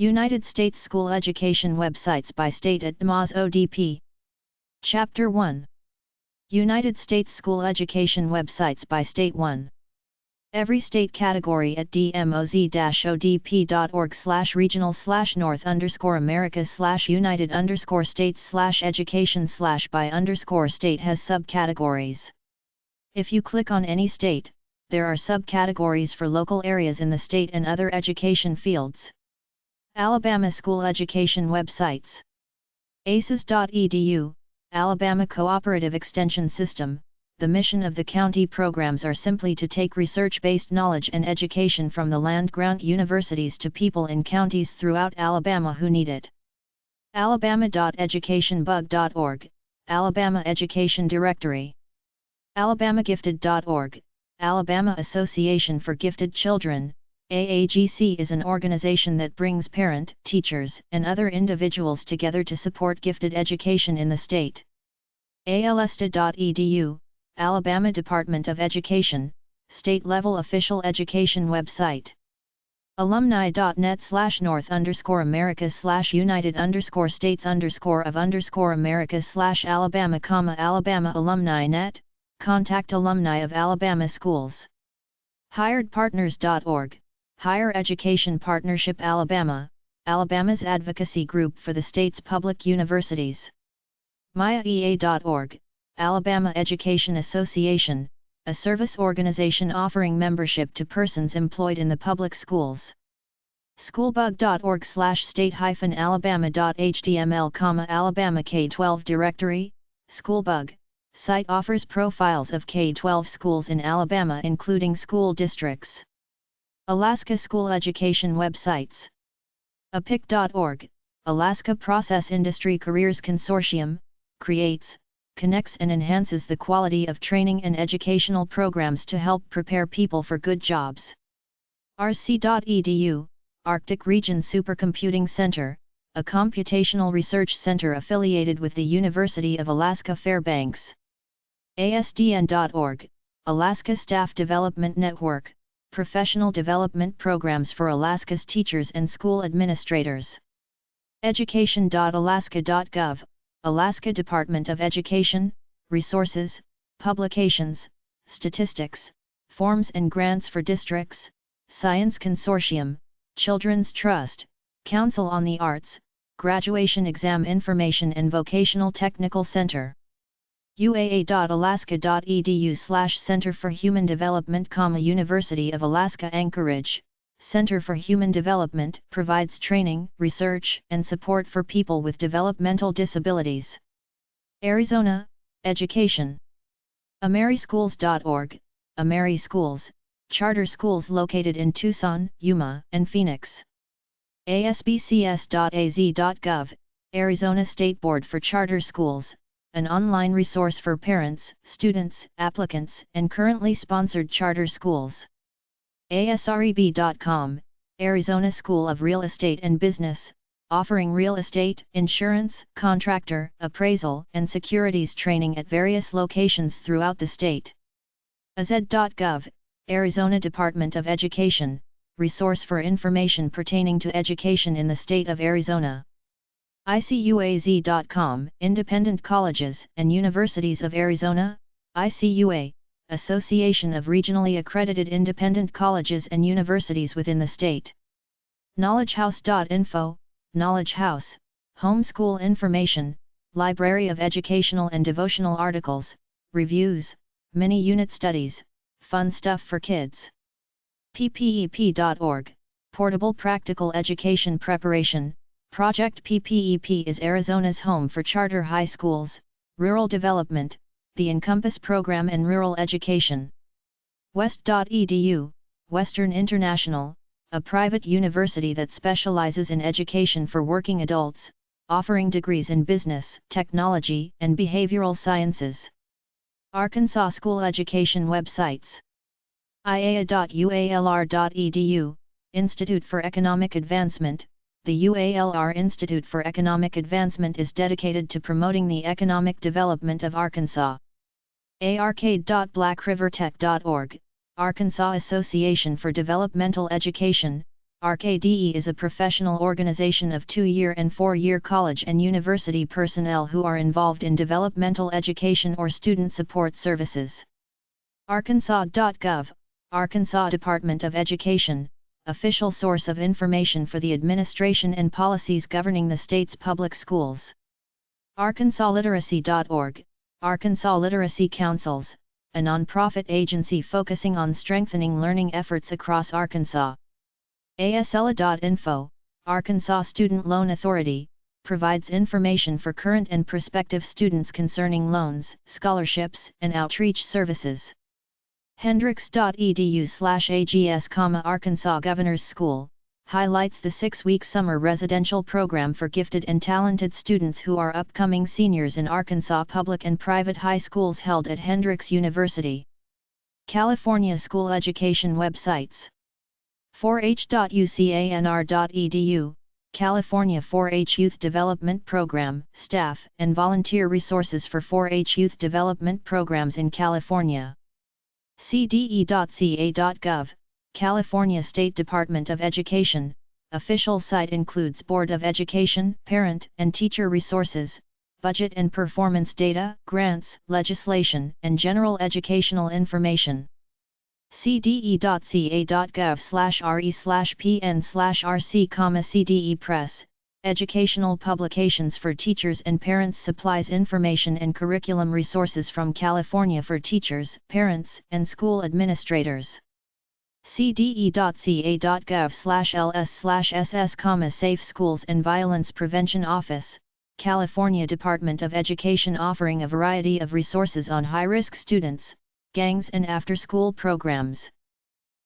United States School Education Websites by State at Dmoz-Odp. Chapter 1. United States School Education Websites by State 1. Every state category at dmoz-odp.org/regional/north_america/united_states/education/by_state has subcategories. If you click on any state, there are subcategories for local areas in the state and other education fields. Alabama School Education Websites. ACES.edu, Alabama Cooperative Extension System. The mission of the county programs are simply to take research-based knowledge and education from the land-grant universities to people in counties throughout Alabama who need it. Alabama.educationbug.org, Alabama Education Directory. AlabamaGifted.org, Alabama Association for Gifted Children. AAGC is an organization that brings parent, teachers, and other individuals together to support gifted education in the state. ALSTA.edu, Alabama Department of Education, state-level official education website. Alumni.net/north_america/united_states_of_america/Alabama, Alumni Net, contact alumni of Alabama schools. HiredPartners.org, Higher Education Partnership Alabama, Alabama's advocacy group for the state's public universities. MyaEA.org, Alabama Education Association, a service organization offering membership to persons employed in the public schools. Schoolbug.org/state-alabama.html, Alabama K-12 Directory, Schoolbug, site offers profiles of K-12 schools in Alabama including school districts. Alaska School Education Websites. APIC.org, Alaska Process Industry Careers Consortium, creates, connects and enhances the quality of training and educational programs to help prepare people for good jobs. RC.edu, Arctic Region Supercomputing Center, a computational research center affiliated with the University of Alaska Fairbanks. ASDN.org, Alaska Staff Development Network, professional development programs for Alaska's teachers and school administrators. Education.alaska.gov, Alaska Department of Education, resources, publications, statistics, forms and grants for districts, Science Consortium, Children's Trust, Council on the Arts, Graduation Exam Information and Vocational Technical Center. UAA.alaska.edu/Center for Human Development, University of Alaska Anchorage, Center for Human Development provides training, research, and support for people with developmental disabilities. Arizona, Education. AmeriSchools.org, Ameri Schools, charter schools located in Tucson, Yuma, and Phoenix. ASBCS.az.gov, Arizona State Board for Charter Schools, an online resource for parents, students, applicants, and currently sponsored charter schools. ASREB.com, Arizona School of Real Estate and Business, offering real estate, insurance, contractor, appraisal, and securities training at various locations throughout the state. AZ.gov, Arizona Department of Education, resource for information pertaining to education in the state of Arizona. ICUAZ.com, Independent Colleges and Universities of Arizona, ICUA, Association of Regionally Accredited Independent Colleges and Universities within the state. KnowledgeHouse.info, Knowledge House, homeschool information, library of educational and devotional articles, reviews, mini-unit studies, fun stuff for kids. PPEP.org, Portable Practical Education Preparation. Project PPEP is Arizona's home for charter high schools, rural development, the Encompass program and rural education. West.edu, Western International, a private university that specializes in education for working adults, offering degrees in business, technology, and behavioral sciences. Arkansas School Education Websites. IAEA.ualr.edu, Institute for Economic Advancement. The UALR Institute for Economic Advancement is dedicated to promoting the economic development of Arkansas. Arcade.blackrivertech.org, Arkansas Association for Developmental Education, ARC-ADE is a professional organization of 2-year and 4-year college and university personnel who are involved in developmental education or student support services. Arkansas.gov, Arkansas Department of Education, official source of information for the administration and policies governing the state's public schools. ArkansasLiteracy.org, Arkansas Literacy Councils, a nonprofit agency focusing on strengthening learning efforts across Arkansas. ASLA.info, Arkansas Student Loan Authority, provides information for current and prospective students concerning loans, scholarships, and outreach services. Hendrix.edu/AGS, Arkansas Governor's School, highlights the 6-week summer residential program for gifted and talented students who are upcoming seniors in Arkansas public and private high schools held at Hendrix University. California School Education websites. 4h.ucanr.edu, California 4-H Youth Development Program, staff and volunteer resources for 4-H youth development programs in California. CDE.ca.gov, California State Department of Education, official site includes Board of Education, parent and teacher resources, budget and performance data, grants, legislation, and general educational information. cde.ca.gov/re/pn/rc, CDE Press, educational publications for teachers and parents, supplies information and curriculum resources from California for teachers, parents, and school administrators. cde.ca.gov/ls/ss, Safe Schools and Violence Prevention Office, California Department of Education, offering a variety of resources on high-risk students, gangs and after-school programs.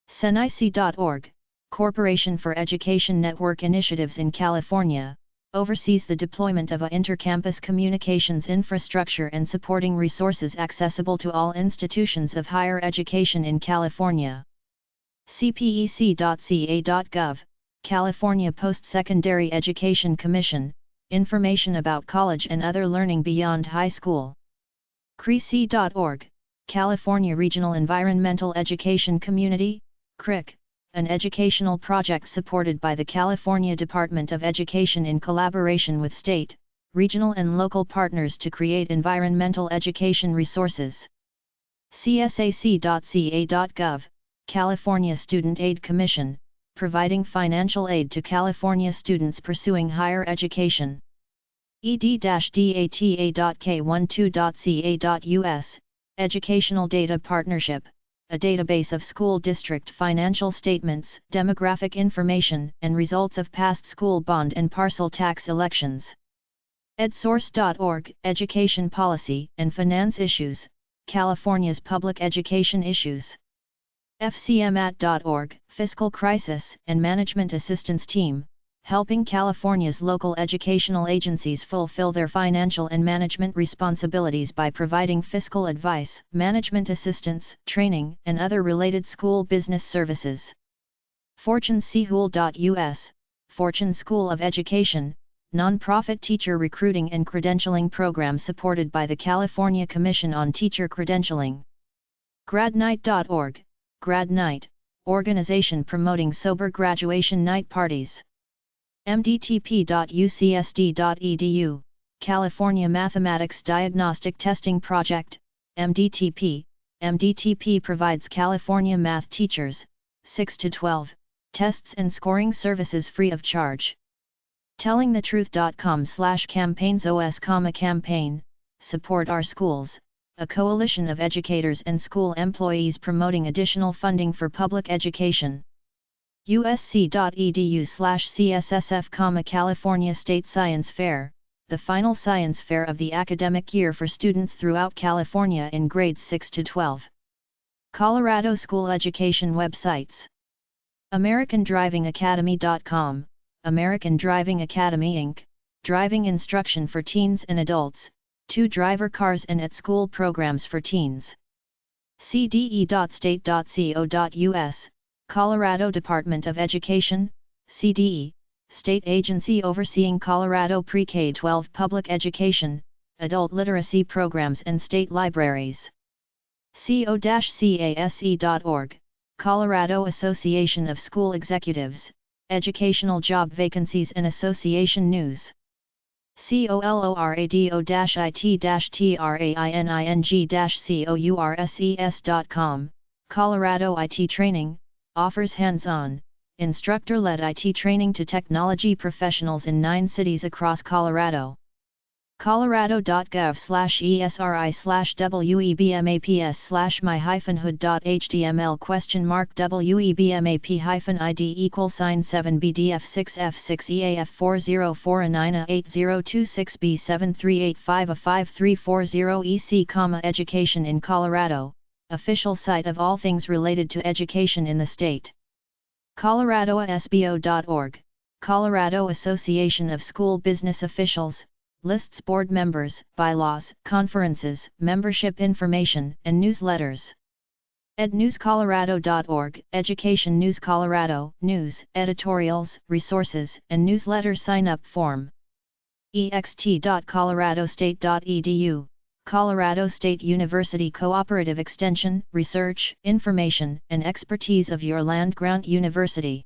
CENIC.org, Corporation for Education Network Initiatives in California, oversees the deployment of a intercampus communications infrastructure and supporting resources accessible to all institutions of higher education in California. CPEC.ca.gov, California Post-Secondary Education Commission, information about college and other learning beyond high school. CREC.org, California Regional Environmental Education Community, CREC, an educational project supported by the California Department of Education in collaboration with state, regional and local partners to create environmental education resources. CSAC.ca.gov, California Student Aid Commission, providing financial aid to California students pursuing higher education. ed-data.k12.ca.us, Educational Data Partnership, a database of school district financial statements, demographic information, and results of past school bond and parcel tax elections. EdSource.org, Education Policy and Finance Issues, California's Public Education Issues. FCMAT.org, Fiscal Crisis and Management Assistance Team, helping California's local educational agencies fulfill their financial and management responsibilities by providing fiscal advice, management assistance, training, and other related school business services. FortuneSchool.us, Fortune School of Education, nonprofit teacher recruiting and credentialing program supported by the California Commission on Teacher Credentialing. GradNight.org, Grad Night, organization promoting sober graduation night parties. MDTP.ucsd.edu, California Mathematics Diagnostic Testing Project, MDTP. MDTP provides California math teachers, 6 to 12, tests and scoring services free of charge. TellingTheTruth.com/campaigns/os, campaign, support our schools, a coalition of educators and school employees promoting additional funding for public education. usc.edu/cssf, California State Science Fair, the final science fair of the academic year for students throughout California in grades 6 to 12. Colorado School Education websites. AmericanDrivingAcademy.com, American Driving Academy Inc., driving instruction for teens and adults, 2 driver cars and at-school programs for teens. CDE.state.co.us, Colorado Department of Education, CDE, state agency overseeing Colorado pre-K-12 public education, adult literacy programs and state libraries. co-case.org, Colorado Association of School Executives, educational job vacancies and association news. colorado-it-training-courses.com, Colorado IT Training, offers hands-on, instructor-led IT training to technology professionals in 9 cities across Colorado. colorado.gov/esri/webmaps/my-hood.html $webmap-id $7BDF6F6EAF40498026B738553530 Education in Colorado, official site of all things related to education in the state. coloradoasbo.org, Colorado Association of School Business Officials, lists board members, bylaws, conferences, membership information, and newsletters. ednewscolorado.org, Education News Colorado, news, editorials, resources, and newsletter sign-up form. ext.coloradostate.edu, Colorado State University Cooperative Extension, Research, Information, and Expertise of your land-grant university.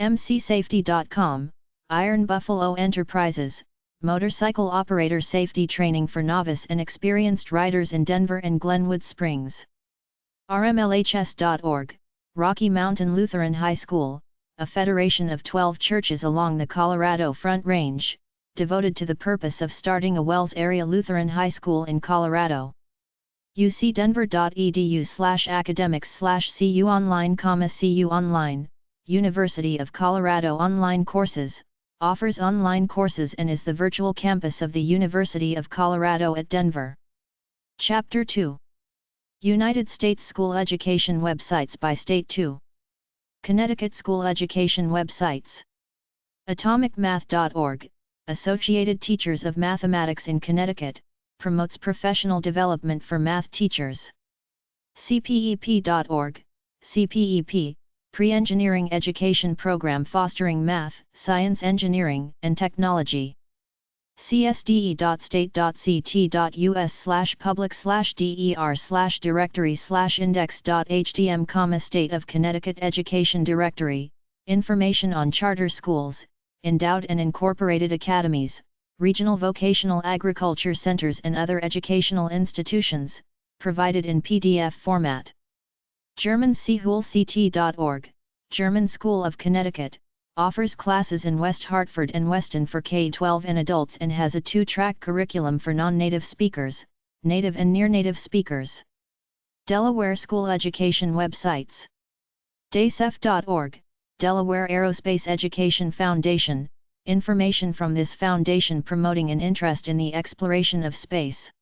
mcsafety.com, Iron Buffalo Enterprises, motorcycle operator safety training for novice and experienced riders in Denver and Glenwood Springs. rmlhs.org, Rocky Mountain Lutheran High School, a federation of 12 churches along the Colorado Front Range, devoted to the purpose of starting a Wells Area Lutheran High School in Colorado. ucdenver.edu/academics/cu online, CU Online, University of Colorado Online Courses, offers online courses and is the virtual campus of the University of Colorado at Denver. Chapter 2. United States School Education Websites by State. 2. Connecticut School Education Websites. atomicmath.org, Associated Teachers of Mathematics in Connecticut, promotes professional development for math teachers. cpep.org, CPEP, Pre-Engineering Education Program fostering math, science, engineering, and technology. csde.state.ct.us/public/der/directory/index.htm, State of Connecticut Education Directory, information on charter schools, endowed and incorporated academies, regional vocational agriculture centers and other educational institutions, provided in PDF format. GermanSchulCT.org, German School of Connecticut, offers classes in West Hartford and Weston for K-12 and adults and has a 2-track curriculum for non-native speakers, native and near-native speakers. Delaware School Education Websites. DACEF.org, Delaware Aerospace Education Foundation, information from this foundation promoting an interest in the exploration of space.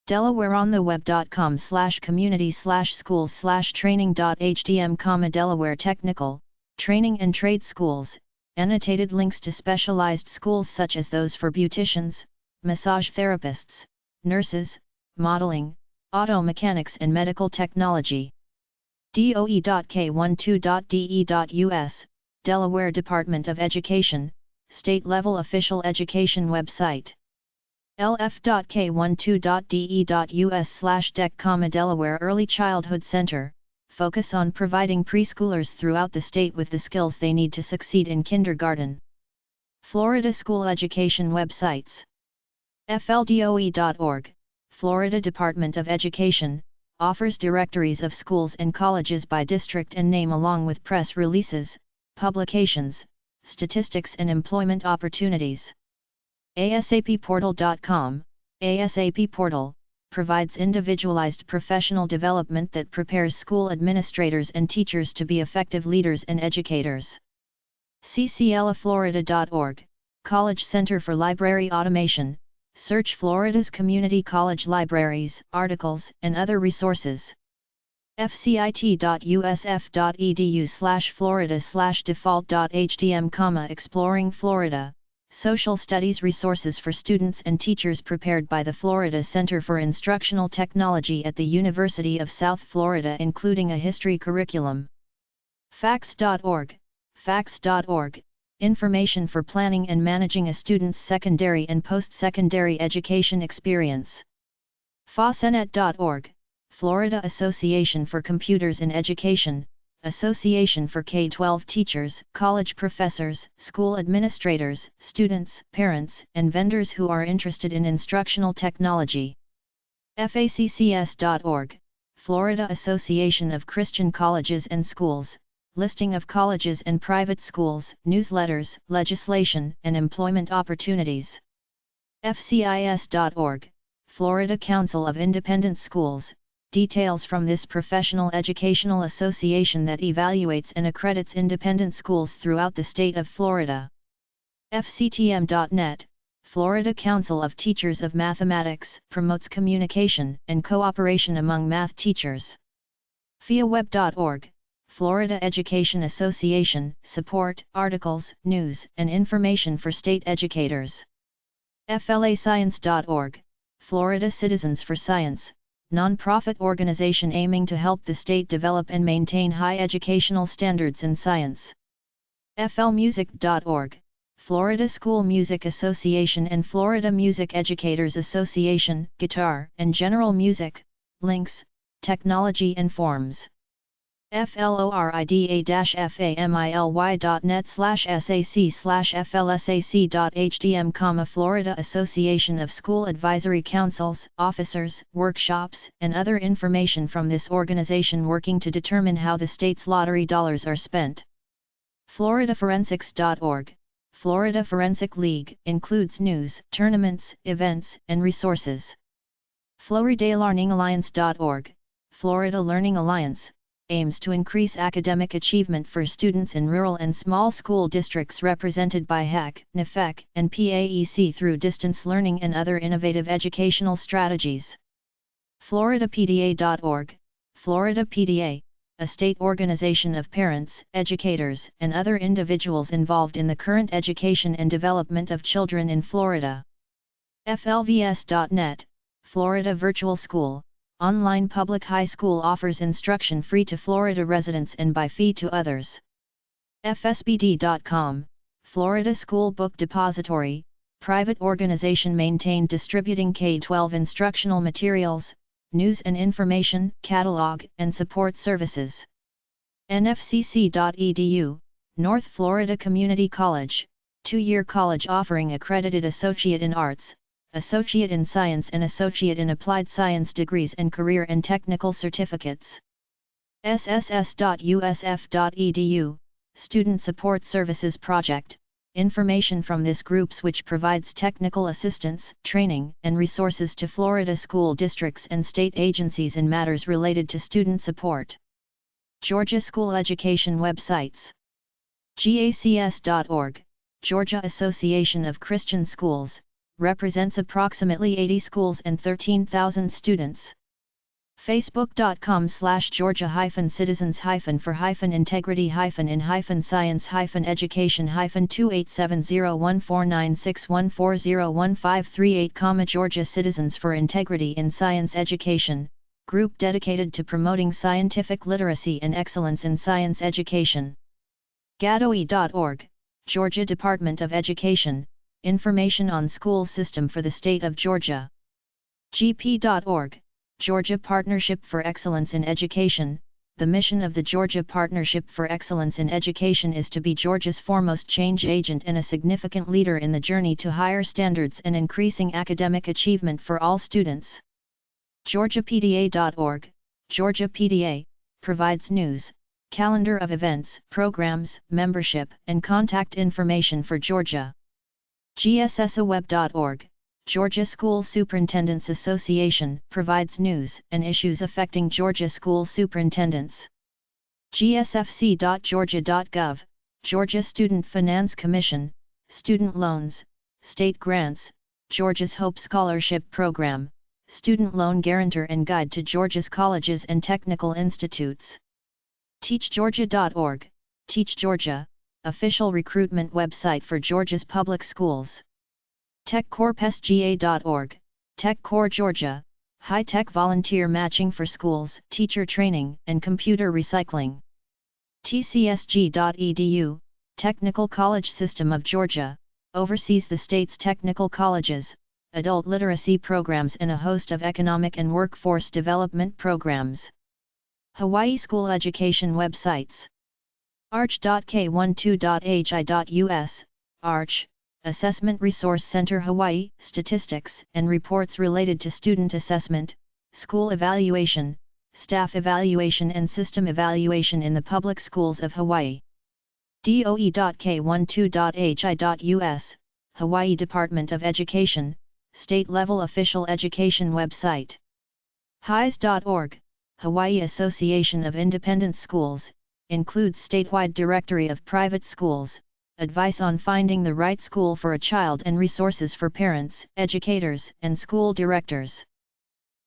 DelawareOnTheWeb.com/community/schools/training.htm, Delaware Technical, Training and Trade Schools, annotated links to specialized schools such as those for beauticians, massage therapists, nurses, modeling, auto mechanics and medical technology. DOE.K12.de.us, Delaware Department of Education, state-level official education website. lf.k12.de.us/DEC, Delaware Early Childhood Center, focus on providing preschoolers throughout the state with the skills they need to succeed in kindergarten. Florida School Education Websites. FLDOE.org, Florida Department of Education, offers directories of schools and colleges by district and name along with press releases, publications, statistics and employment opportunities. ASAPportal.com, ASAP Portal, provides individualized professional development that prepares school administrators and teachers to be effective leaders and educators. CCLAFlorida.org, College Center for Library Automation, search Florida's community college libraries, articles, and other resources. fcit.usf.edu/florida/default.htm, Exploring Florida, social studies resources for students and teachers prepared by the Florida Center for Instructional Technology at the University of South Florida, including a history curriculum. Facts.org, Facts.org, information for planning and managing a student's secondary and post-secondary education experience. FOSSENET.org, Florida Association for Computers in Education, Association for K-12 teachers, college professors, school administrators, students, parents, and vendors who are interested in instructional technology. FACCS.org, Florida Association of Christian Colleges and Schools, listing of colleges and private schools, newsletters, legislation, and employment opportunities. FCIS.org, Florida Council of Independent Schools, details from this professional educational association that evaluates and accredits independent schools throughout the state of Florida. FCTM.net, Florida Council of Teachers of Mathematics, promotes communication and cooperation among math teachers. FIAWeb.org, Florida Education Association, support, articles, news, and information for state educators. FLAScience.org, Florida Citizens for Science, non-profit organization aiming to help the state develop and maintain high educational standards in science. FLmusic.org, Florida School Music Association and Florida Music Educators Association, guitar and general music, links, technology and forms. florida.family.net/sac/flsac.hdm, Florida Association of School Advisory Councils, officers, workshops, and other information from this organization working to determine how the state's lottery dollars are spent. FloridaForensics.org, Florida Forensic League, includes news, tournaments, events, and resources. FloridaLearningAlliance.org, Florida Learning Alliance, aims to increase academic achievement for students in rural and small school districts represented by HEC, NFEC, and PAEC through distance learning and other innovative educational strategies. FloridaPDA.org, Florida PDA, a state organization of parents, educators, and other individuals involved in the current education and development of children in Florida. FLVS.net, Florida Virtual School, online public high school offers instruction free to Florida residents and by fee to others. FSBD.com, Florida School Book Depository, private organization maintained distributing K-12 instructional materials, news and information, catalog, and support services. NFCC.edu, North Florida Community College, 2-year college offering accredited Associate in Arts, Associate in Science and Associate in Applied Science degrees and career and technical certificates. SSS.usf.edu, Student Support Services Project, information from this groups which provides technical assistance, training, and resources to Florida school districts and state agencies in matters related to student support. Georgia School Education websites. GACS.org, Georgia Association of Christian Schools, represents approximately 80 schools and 13,000 students. Facebook.com/GeorgiaCitizen-for-Education-in-Science-education-2870149614015338, Georgia Citizens for Integrity in Science Education, group dedicated to promoting scientific literacy and excellence in science education. GADOE.org, Georgia Department of Education, information on school system for the state of Georgia. GP.org, Georgia Partnership for Excellence in Education. The mission of the Georgia Partnership for Excellence in Education is to be Georgia's foremost change agent and a significant leader in the journey to higher standards and increasing academic achievement for all students. GeorgiaPDA.org, Georgia PDA, provides news, calendar of events, programs, membership, and contact information for Georgia. GSSAweb.org, Georgia School Superintendents Association, provides news and issues affecting Georgia school superintendents. GSFC.georgia.gov, Georgia Student Finance Commission, student loans, state grants, Georgia's Hope Scholarship Program, student loan guarantor and guide to Georgia's colleges and technical institutes. TeachGeorgia.org, Teach Georgia, official recruitment website for Georgia's public schools. TechCorpsGA.org, TechCorps Georgia, high-tech volunteer matching for schools, teacher training, and computer recycling. TCSG.edu, Technical College System of Georgia, oversees the state's technical colleges, adult literacy programs and a host of economic and workforce development programs. Hawaii School Education Websites. arch.k12.hi.us, Arch, Assessment Resource Center Hawaii, Statistics and reports related to student assessment, school evaluation, staff evaluation and system evaluation in the public schools of Hawaii. DOE.k12.hi.us, Hawaii Department of Education, state-level official education website. HIES.org, Hawaii Association of Independent Schools, includes statewide directory of private schools, advice on finding the right school for a child and resources for parents, educators, and school directors.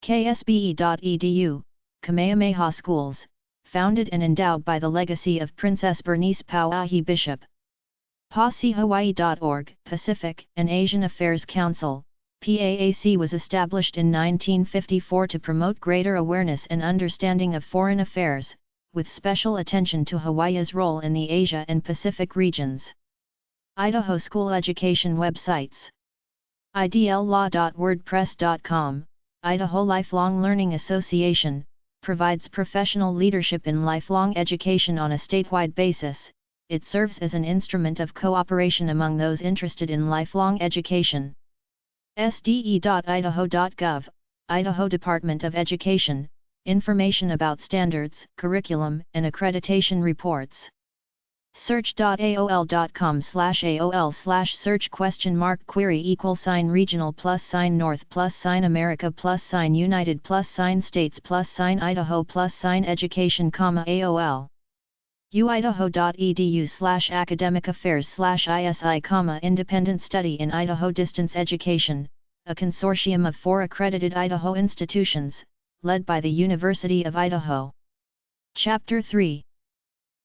KSBE.edu, Kamehameha Schools, founded and endowed by the legacy of Princess Bernice Pauahi Bishop. PASEHawaii.org, Pacific and Asian Affairs Council, PAAC was established in 1954 to promote greater awareness and understanding of foreign affairs, with special attention to Hawaii's role in the Asia and Pacific regions. Idaho School Education Websites. idllaw.wordpress.com, Idaho Lifelong Learning Association, provides professional leadership in lifelong education on a statewide basis. It serves as an instrument of cooperation among those interested in lifelong education. SDE.idaho.gov, Idaho Department of Education, information about standards, curriculum, and accreditation reports. Search.aol.com/AOL/search query =regional +north +America +United +States +Idaho +education, AOL. uidaho.edu/academic affairs/ISI, Independent Study in Idaho Distance Education, a consortium of 4 accredited Idaho institutions, led by the University of Idaho. Chapter 3.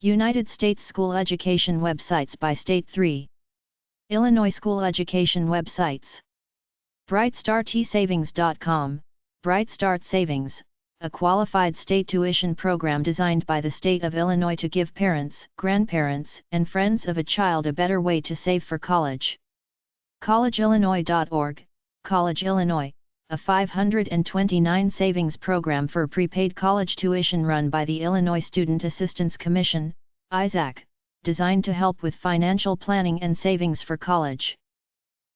United States School Education Websites by State. 3. Illinois School Education Websites. BrightStartSavings.com, Bright Start Savings, a qualified state tuition program designed by the state of Illinois to give parents, grandparents, and friends of a child a better way to save for college. CollegeIllinois.org, College Illinois, a 529 savings program for prepaid college tuition run by the Illinois Student Assistance Commission, ISAC, designed to help with financial planning and savings for college.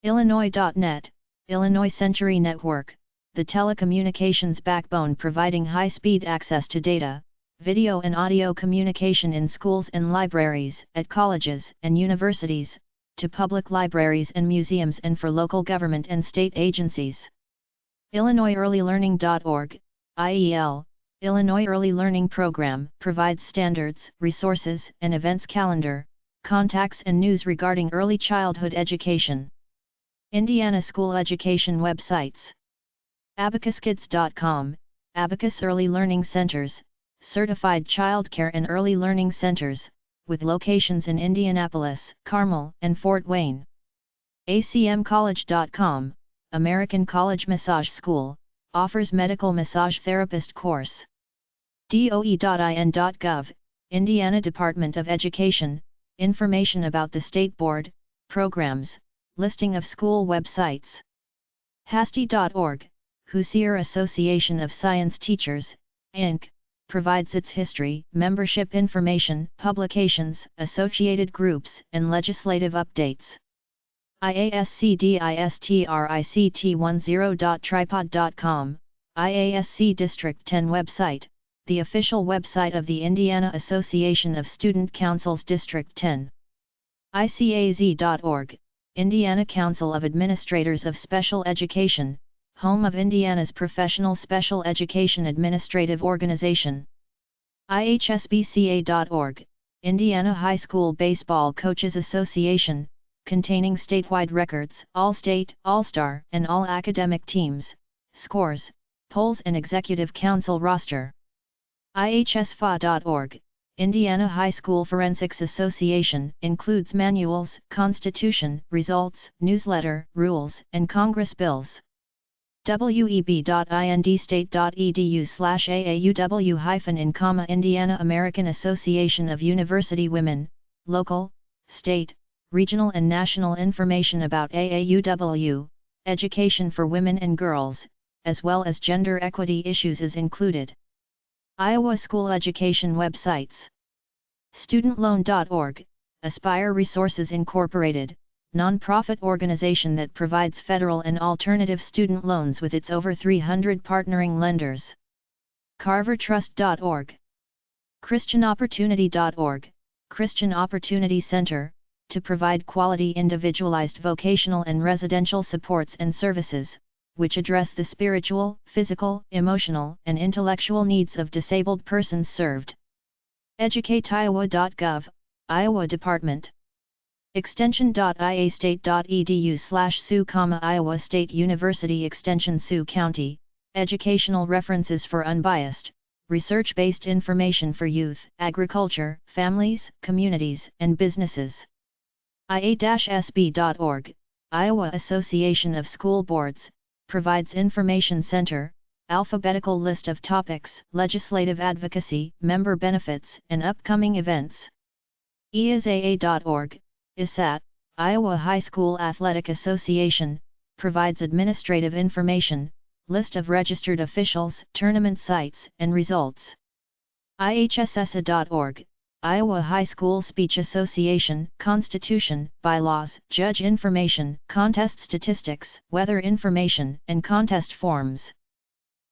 Illinois.net, Illinois Century Network, the telecommunications backbone providing high-speed access to data, video and audio communication in schools and libraries, at colleges and universities, to public libraries and museums and for local government and state agencies. IllinoisEarlyLearning.org, IEL, Illinois Early Learning Program, provides standards, resources and events calendar, contacts and news regarding early childhood education. Indiana School Education Websites. AbacusKids.com, Abacus Early Learning Centers, certified childcare and early learning centers, with locations in Indianapolis, Carmel, and Fort Wayne. ACMCollege.com, American College Massage School, offers medical massage therapist course. DOE.in.gov, Indiana Department of Education, information about the state board, programs, listing of school websites. HASTE.org, Hoosier Association of Science Teachers, Inc., provides its history, membership information, publications, associated groups, and legislative updates. IASCDISTRICT10.tripod.com, IASC District 10 website, the official website of the Indiana Association of Student Councils District 10. ICAZ.org, Indiana Council of Administrators of Special Education, home of Indiana's professional special education administrative organization. IHSBCA.org, Indiana High School Baseball Coaches Association, containing statewide records, all-state, all-star, and all-academic teams, scores, polls and executive council roster. IHSFA.org, Indiana High School Forensics Association, includes manuals, constitution, results, newsletter, rules, and Congress bills. web.indstate.edu/AAUW- in, Indiana Association of University Women, local, state, regional and national information about AAUW, education for women and girls, as well as gender equity issues is included. Iowa School Education websites. StudentLoan.org, Aspire Resources Incorporated, nonprofit organization that provides federal and alternative student loans with its over 300 partnering lenders. CarverTrust.org. ChristianOpportunity.org, Christian Opportunity Center, to provide quality individualized vocational and residential supports and services, which address the spiritual, physical, emotional, and intellectual needs of disabled persons served. EducateIowa.gov, Iowa Department. Extension.iastate.edu/Sioux, Iowa State University Extension, Sioux County, educational references for unbiased, research-based information for youth, agriculture, families, communities, and businesses. ia-sb.org, Iowa Association of School Boards, provides information center, alphabetical list of topics, legislative advocacy, member benefits, and upcoming events. ISAA.org, ISAT, Iowa High School Athletic Association, provides administrative information, list of registered officials, tournament sites, and results. IHSSA.org, Iowa High School Speech Association, Constitution, Bylaws, Judge Information, Contest Statistics, Weather Information, and Contest Forms.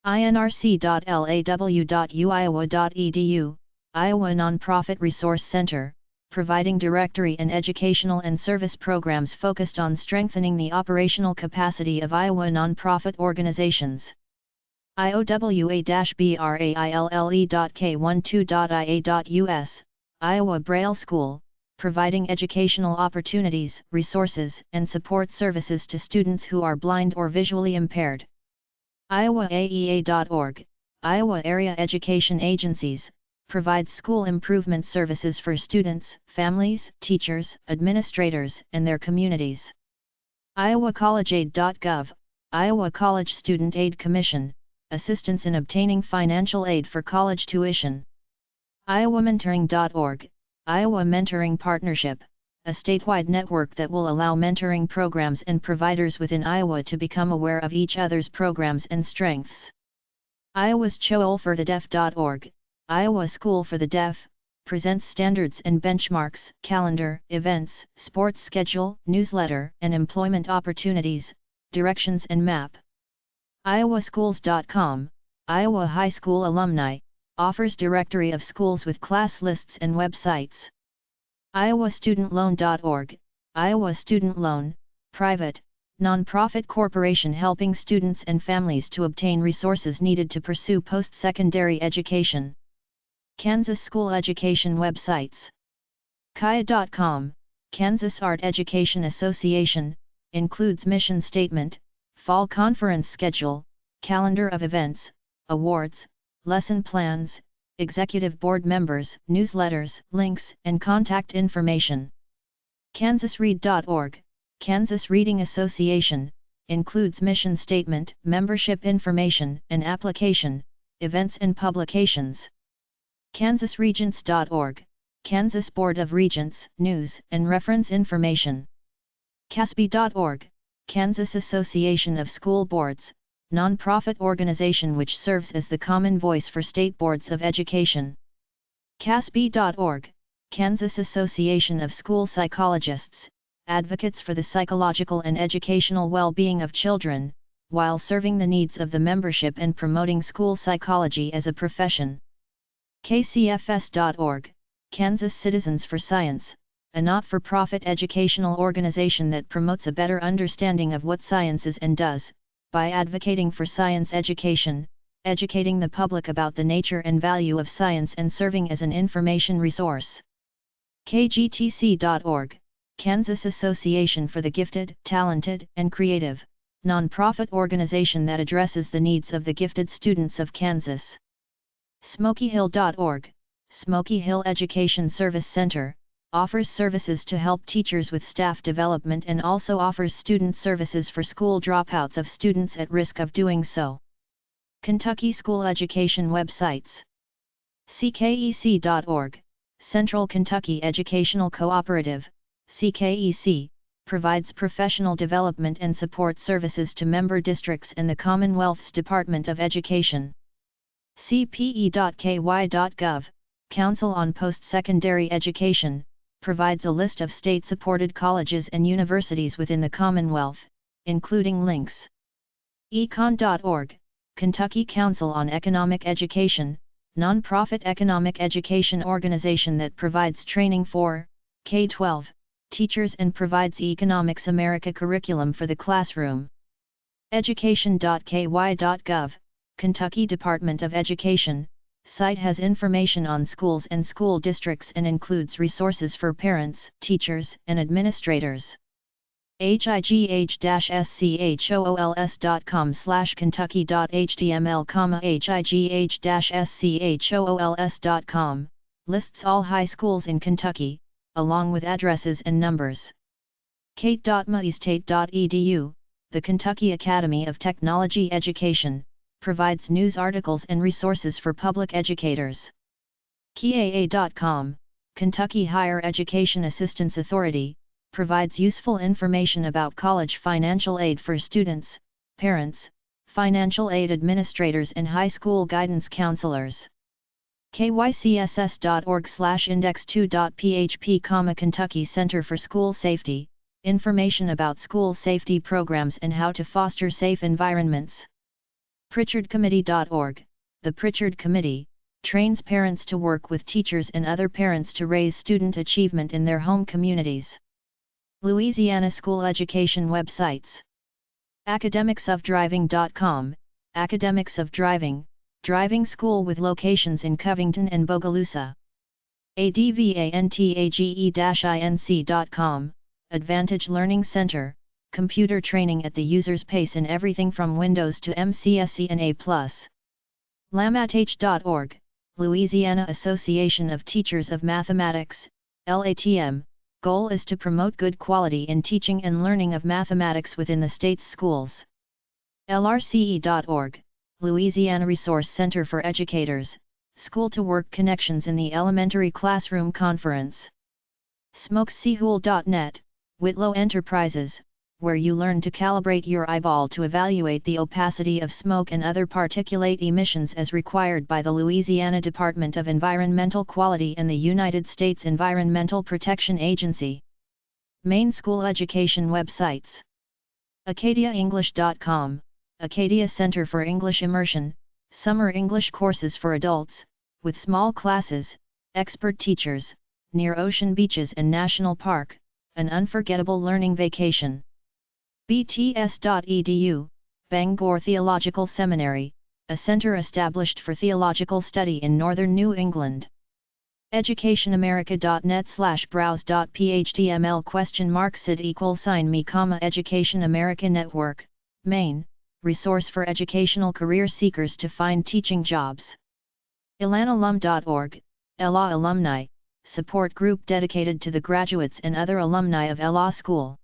INRC.law.uiowa.edu, Iowa Nonprofit Resource Center, providing directory and educational and service programs focused on strengthening the operational capacity of Iowa nonprofit organizations. iowa-braille.k12.ia.us, Iowa Braille School, providing educational opportunities, resources, and support services to students who are blind or visually impaired. IowaAEA.org, Iowa Area Education Agencies, provides school improvement services for students, families, teachers, administrators, and their communities. IowaCollegeAid.gov, Iowa College Student Aid Commission, assistance in obtaining financial aid for college tuition. IowaMentoring.org, Iowa Mentoring Partnership, a statewide network that will allow mentoring programs and providers within Iowa to become aware of each other's programs and strengths. IowaSchoolForTheDeaf.org, Iowa School for the Deaf, presents standards and benchmarks, calendar, events, sports schedule, newsletter, and employment opportunities, directions and map. IowaSchools.com, Iowa High School Alumni, offers directory of schools with class lists and websites. IowaStudentLoan.org, Iowa Student Loan, private, nonprofit corporation helping students and families to obtain resources needed to pursue post-secondary education. Kansas School Education websites. Kaya.com, Kansas Art Education Association, includes mission statement, fall conference schedule, calendar of events, awards, lesson plans, executive board members, newsletters, links, and contact information. KansasRead.org, Kansas Reading Association, includes mission statement, membership information, and application, events and publications. KansasRegents.org, Kansas Board of Regents, news and reference information. KASB.org, Kansas Association of School Boards, nonprofit organization which serves as the common voice for state boards of education. KASB.org, Kansas Association of School Psychologists, advocates for the psychological and educational well-being of children, while serving the needs of the membership and promoting school psychology as a profession. KCFS.org, Kansas Citizens for Science, a not-for-profit educational organization that promotes a better understanding of what science is and does, by advocating for science education, educating the public about the nature and value of science and serving as an information resource. KGTC.org, Kansas Association for the Gifted, Talented, and Creative, nonprofit organization that addresses the needs of the gifted students of Kansas. SmokyHill.org, Smoky Hill Education Service Center, offers services to help teachers with staff development and also offers student services for school dropouts of students at risk of doing so. Kentucky School Education websites. CKEC.org, Central Kentucky Educational Cooperative, CKEC, provides professional development and support services to member districts and the Commonwealth's Department of Education. CPE.ky.gov, Council on Post-Secondary Education, provides a list of state-supported colleges and universities within the Commonwealth, including links. Econ.org, Kentucky Council on Economic Education, non-profit economic education organization that provides training for K-12 teachers and provides Economics America curriculum for the classroom. Education.ky.gov, Kentucky Department of Education, site has information on schools and school districts and includes resources for parents, teachers, and administrators. high-schools.com/kentucky.html, high-schools.com, lists all high schools in Kentucky, along with addresses and numbers. Kate.moestate.edu, the Kentucky Academy of Technology Education, provides news articles and resources for public educators. KAA.com, Kentucky Higher Education Assistance Authority, provides useful information about college financial aid for students, parents, financial aid administrators and high school guidance counselors. kycss.org/index2.php, Kentucky Center for School Safety, information about school safety programs and how to foster safe environments. PritchardCommittee.org, the Pritchard Committee, trains parents to work with teachers and other parents to raise student achievement in their home communities. Louisiana School Education websites. Academicsofdriving.com, Academics of Driving, driving school with locations in Covington and Bogalusa. Advantage-inc.com, Advantage Learning Center, computer training at the user's pace in everything from Windows to MCSE and A+. LAMATH.org, Louisiana Association of Teachers of Mathematics, LATM, goal is to promote good quality in teaching and learning of mathematics within the state's schools. LRCE.org, Louisiana Resource Center for Educators, School-to-Work Connections in the Elementary Classroom Conference. SmokesSeahool.net, Whitlow Enterprises, where you learn to calibrate your eyeball to evaluate the opacity of smoke and other particulate emissions as required by the Louisiana Department of Environmental Quality and the United States Environmental Protection Agency. Main school education websites. AcadiaEnglish.com, Acadia Center for English Immersion, summer English courses for adults, with small classes, expert teachers, near ocean beaches and national park, an unforgettable learning vacation. BTS.edu, Bangor Theological Seminary, a center established for theological study in northern New England. educationamerica.net/browse.phtml?sid=me, Education America Network, Maine, resource for educational career seekers to find teaching jobs. elanalum.org, ELA Alumni, support group dedicated to the graduates and other alumni of ELA School.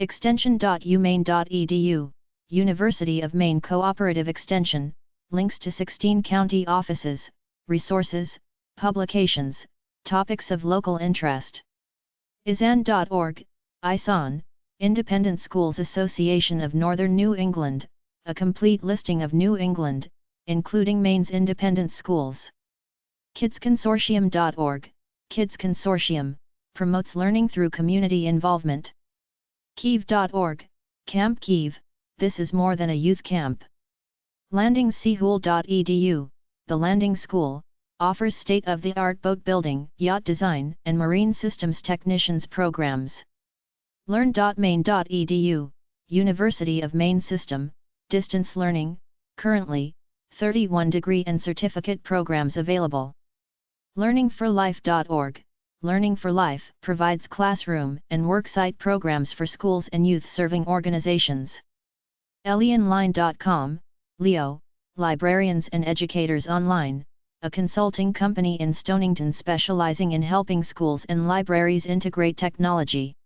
Extension.umaine.edu, University of Maine Cooperative Extension, links to 16 county offices, resources, publications, topics of local interest. ISAN.org, ISON, Independent Schools Association of Northern New England, a complete listing of New England, including Maine's independent schools. KidsConsortium.org, Kids Consortium, promotes learning through community involvement. Kiev.org, Camp Kiev, this is more than a youth camp. LandingSeahool.edu, the Landing School, offers state-of-the-art boat building, yacht design, and marine systems technicians programs. Learn.maine.edu, University of Maine System, distance learning, currently, 31 degree and certificate programs available. LearningForLife.org, Learning for Life provides classroom and worksite programs for schools and youth-serving organizations. Leonline.com, Leo, Librarians and Educators Online, a consulting company in Stonington specializing in helping schools and libraries integrate technology.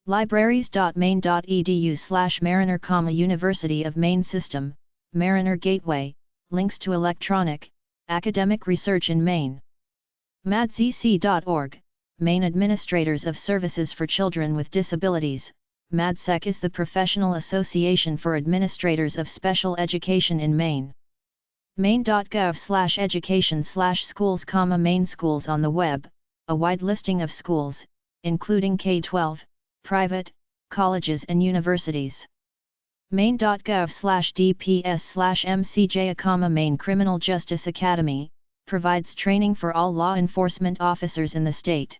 Libraries.maine.edu/Mariner, University of Maine System, Mariner Gateway, links to electronic, academic research in Maine. MADSEC.org, Maine Administrators of Services for Children with Disabilities, MADSEC is the professional association for administrators of special education in Maine. maine.gov/education/schools, Maine schools on the web, a wide listing of schools, including K-12, private, colleges and universities. maine.gov/dps/mcj, Maine Criminal Justice Academy, provides training for all law enforcement officers in the state.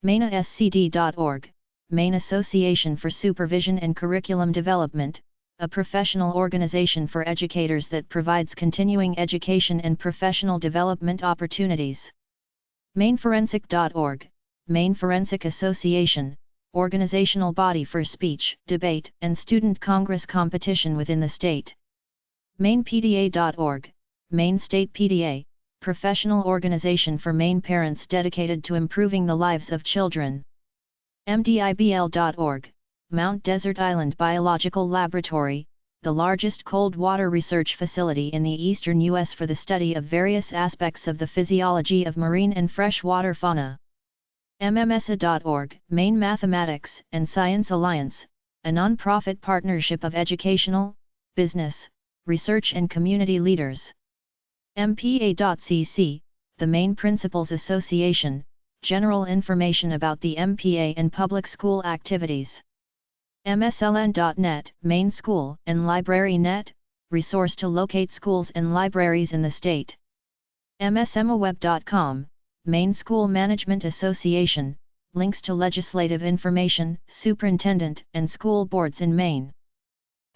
mainascd.org, Maine Association for Supervision and Curriculum Development, a professional organization for educators that provides continuing education and professional development opportunities. maineforensic.org, Maine Forensic Association, organizational body for speech, debate, and student congress competition within the state. mainepda.org, Maine State PDA, professional organization for Maine parents dedicated to improving the lives of children. mdibl.org, Mount Desert Island Biological Laboratory, the largest cold water research facility in the eastern U.S. for the study of various aspects of the physiology of marine and freshwater fauna. mmsa.org, Maine Mathematics and Science Alliance, a non-profit partnership of educational, business, research and community leaders. mpa.cc, the Maine Principals Association, general information about the MPA and public school activities. msln.net, Maine School and Library Net, resource to locate schools and libraries in the state. msmaweb.com, Maine School Management Association, links to legislative information, superintendent and school boards in Maine.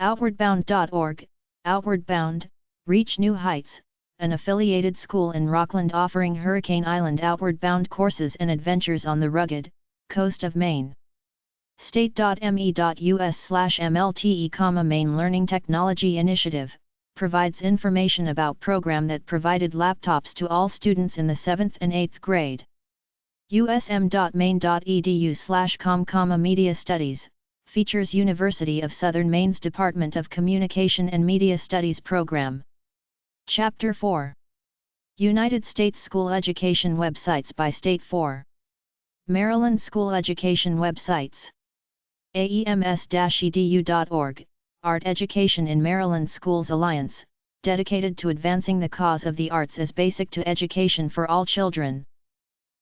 Outwardbound.org, Outward Bound, Reach New Heights, an affiliated school in Rockland offering Hurricane Island outward bound courses and adventures on the rugged coast of Maine. State.me.us/MLTE, Maine Learning Technology Initiative, provides information about program that provided laptops to all students in the 7th and 8th grade. usm.maine.edu/com, Media Studies, features University of Southern Maine's Department of Communication and Media Studies program. Chapter 4. United States School Education Websites by State. 4. Maryland School Education Websites. aems-edu.org, Art Education in Maryland Schools Alliance, dedicated to advancing the cause of the arts as basic to education for all children.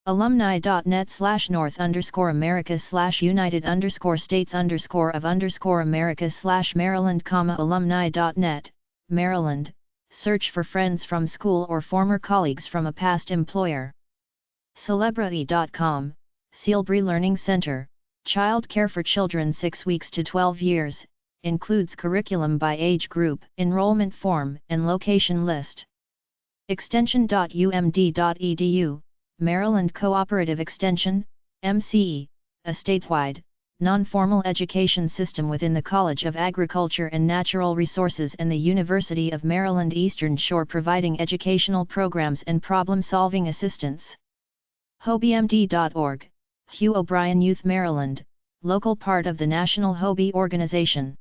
alumni.net/north_america/united_states_of_america/maryland, alumni.net, Maryland, search for friends from school or former colleagues from a past employer. Celebrity.com, Sealbury Learning Center, child care for children 6 weeks to 12 years, includes curriculum by age group, enrollment form, and location list. Extension.umd.edu, Maryland Cooperative Extension, MCE, a statewide, non-formal education system within the College of Agriculture and Natural Resources and the University of Maryland Eastern Shore, providing educational programs and problem-solving assistance. HobieMD.org, Hugh O'Brien Youth Maryland, local part of the National Hobie Organization.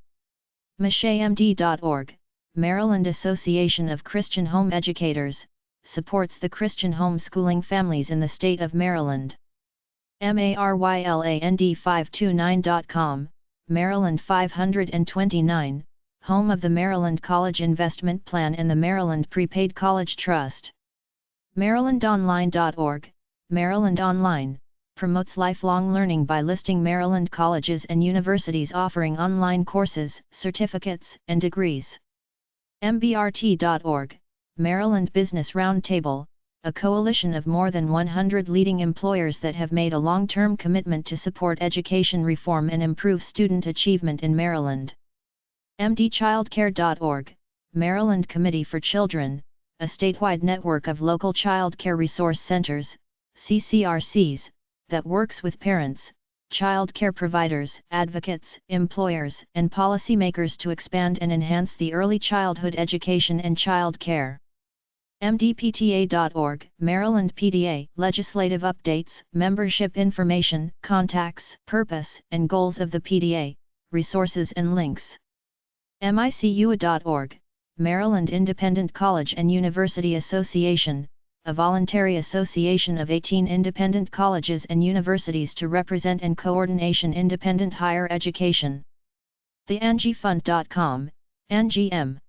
McShayMD.org, Maryland Association of Christian Home Educators, supports the Christian homeschooling families in the state of Maryland. MarylandFive29.com, Maryland 529, home of the Maryland College Investment Plan and the Maryland Prepaid College Trust. MarylandOnline.org, Maryland Online, promotes lifelong learning by listing Maryland colleges and universities offering online courses, certificates, and degrees. MBRT.org, Maryland Business Roundtable, a coalition of more than 100 leading employers that have made a long-term commitment to support education reform and improve student achievement in Maryland. MDChildcare.org, Maryland Committee for Children, a statewide network of local child care resource centers, CCRCs, that works with parents, child care providers, advocates, employers, and policymakers to expand and enhance the early childhood education and child care. MDPTA.org, Maryland PDA, legislative updates, membership information, contacts, purpose, and goals of the PDA, resources and links. MICUA.org, Maryland Independent College and University Association, a voluntary association of 18 independent colleges and universities to represent and coordination independent higher education. TheAngieFund.com, NGM.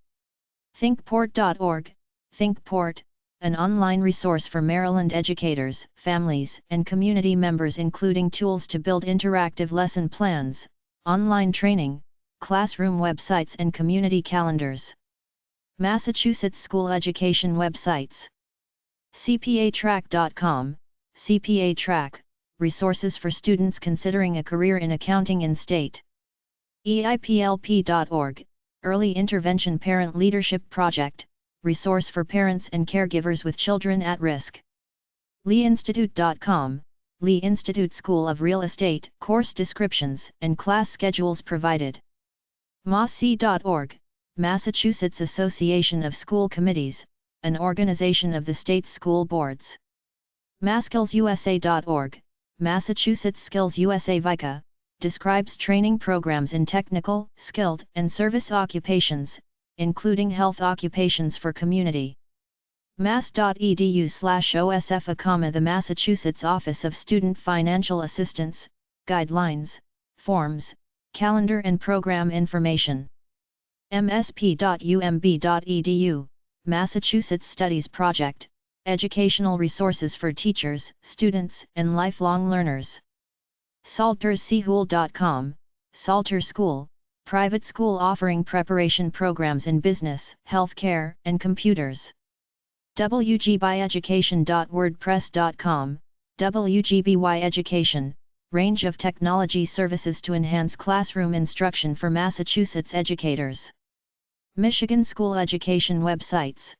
ThinkPort.org, ThinkPort, an online resource for Maryland educators, families, and community members, including tools to build interactive lesson plans, online training, classroom websites and community calendars. Massachusetts school education websites. CPAtrack.com, CPA Track, resources for students considering a career in accounting in state. EIPLP.org, Early Intervention Parent Leadership Project, resource for parents and caregivers with children at risk. LeeInstitute.com, Lee Institute School of Real Estate, course descriptions and class schedules provided. MASC.org, Massachusetts Association of School Committees, an organization of the state's school boards. MassSkillsUSA.org, Massachusetts Skills USA VICA, describes training programs in technical, skilled, and service occupations, including health occupations for community. mass.edu/OSFA, the Massachusetts Office of Student Financial Assistance, guidelines, forms, calendar and program information. msp.umb.edu, Massachusetts Studies Project, educational resources for teachers, students, and lifelong learners. saltersehool.com, Salter School, private school offering preparation programs in business, healthcare, and computers. wgbyeducation.wordpress.com, WGBY Education, range of technology services to enhance classroom instruction for Massachusetts educators. Michigan school education websites.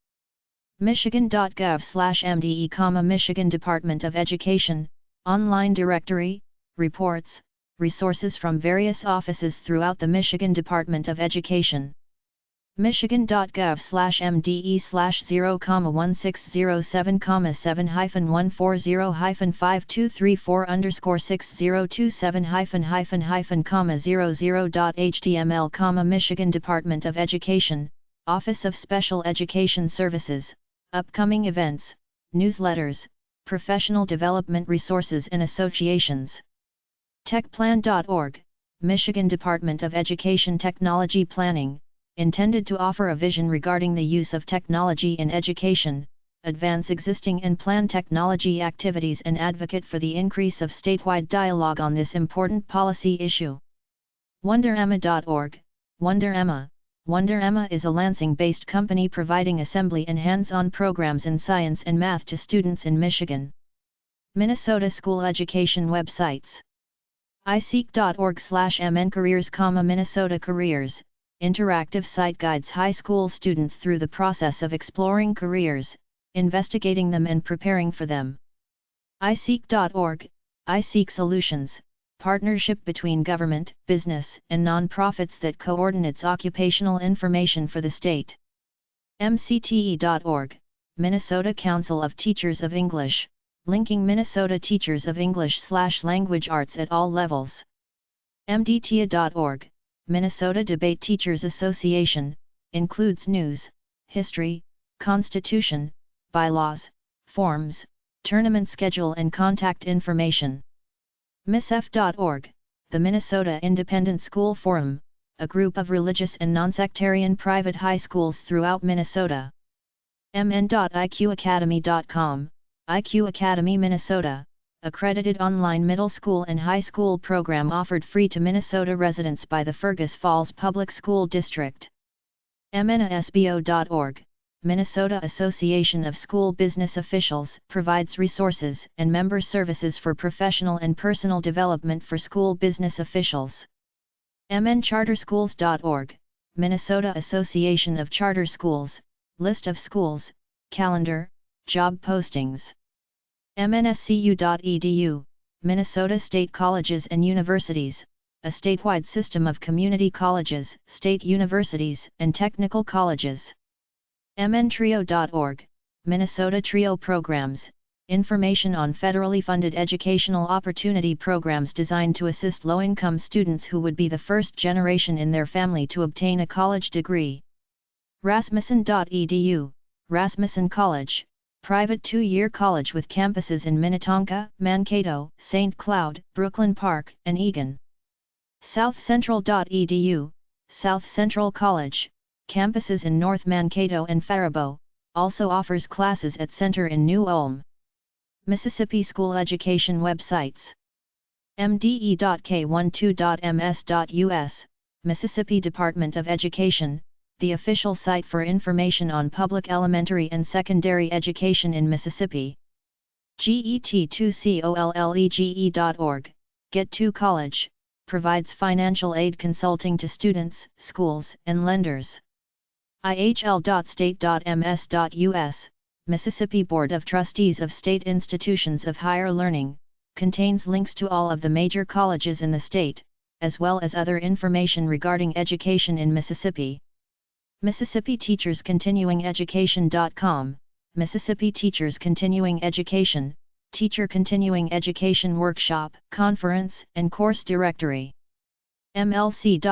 Michigan.gov/MDE, Michigan Department of Education, online directory, reports, resources from various offices throughout the Michigan Department of Education. Michigan.gov/MDE/0, 160-7-5234_6027-5000, Michigan Department of Education, Office of Special Education Services, upcoming events, newsletters, professional development resources and associations. Techplan.org, Michigan Department of Education Technology Planning, intended to offer a vision regarding the use of technology in education, advance existing and plan technology activities and advocate for the increase of statewide dialogue on this important policy issue. WonderEmma.org, WonderEmma. WonderEmma is a Lansing-based company providing assembly and hands-on programs in science and math to students in Michigan. Minnesota school education websites. iseek.org/mncareers, Minnesota Careers, interactive site guides high school students through the process of exploring careers, investigating them and preparing for them. iseek.org, iSeek Solutions, partnership between government, business, and nonprofits that coordinates occupational information for the state. mcte.org, Minnesota Council of Teachers of English, linking Minnesota teachers of English/language arts at all levels. mdta.org, Minnesota Debate Teachers Association, includes news, history, constitution, bylaws, forms, tournament schedule and contact information. MISF.org, the Minnesota Independent School Forum, a group of religious and nonsectarian private high schools throughout Minnesota. mn.iqacademy.com, IQ Academy Minnesota, accredited online middle school and high school program offered free to Minnesota residents by the Fergus Falls Public School District. mnasbo.org, Minnesota Association of School Business Officials, provides resources and member services for professional and personal development for school business officials. mncharterschools.org, Minnesota Association of Charter Schools, list of schools, calendar, job postings. mnscu.edu, Minnesota State Colleges and Universities, a statewide system of community colleges, state universities, and technical colleges. mntrio.org, Minnesota Trio Programs, information on federally funded educational opportunity programs designed to assist low-income students who would be the first generation in their family to obtain a college degree. rasmussen.edu, Rasmussen College, private 2-year college with campuses in Minnetonka, Mankato, St. Cloud, Brooklyn Park, and Eagan. southcentral.edu, South Central College, campuses in North Mankato and Faribault, also offers classes at Center in New Ulm. Mississippi School Education websites. mde.k12.ms.us, Mississippi Department of Education, the official site for information on public elementary and secondary education in Mississippi. get2collegE.org, Get2College, provides financial aid consulting to students, schools, and lenders. ihl.state.ms.us, Mississippi Board of Trustees of State Institutions of Higher Learning, contains links to all of the major colleges in the state, as well as other information regarding education in Mississippi. Mississippi Teachers Continuing Education.com, Mississippi Teachers Continuing Education, Teacher Continuing Education Workshop, Conference, and Course Directory. mlc.lib.ms.us,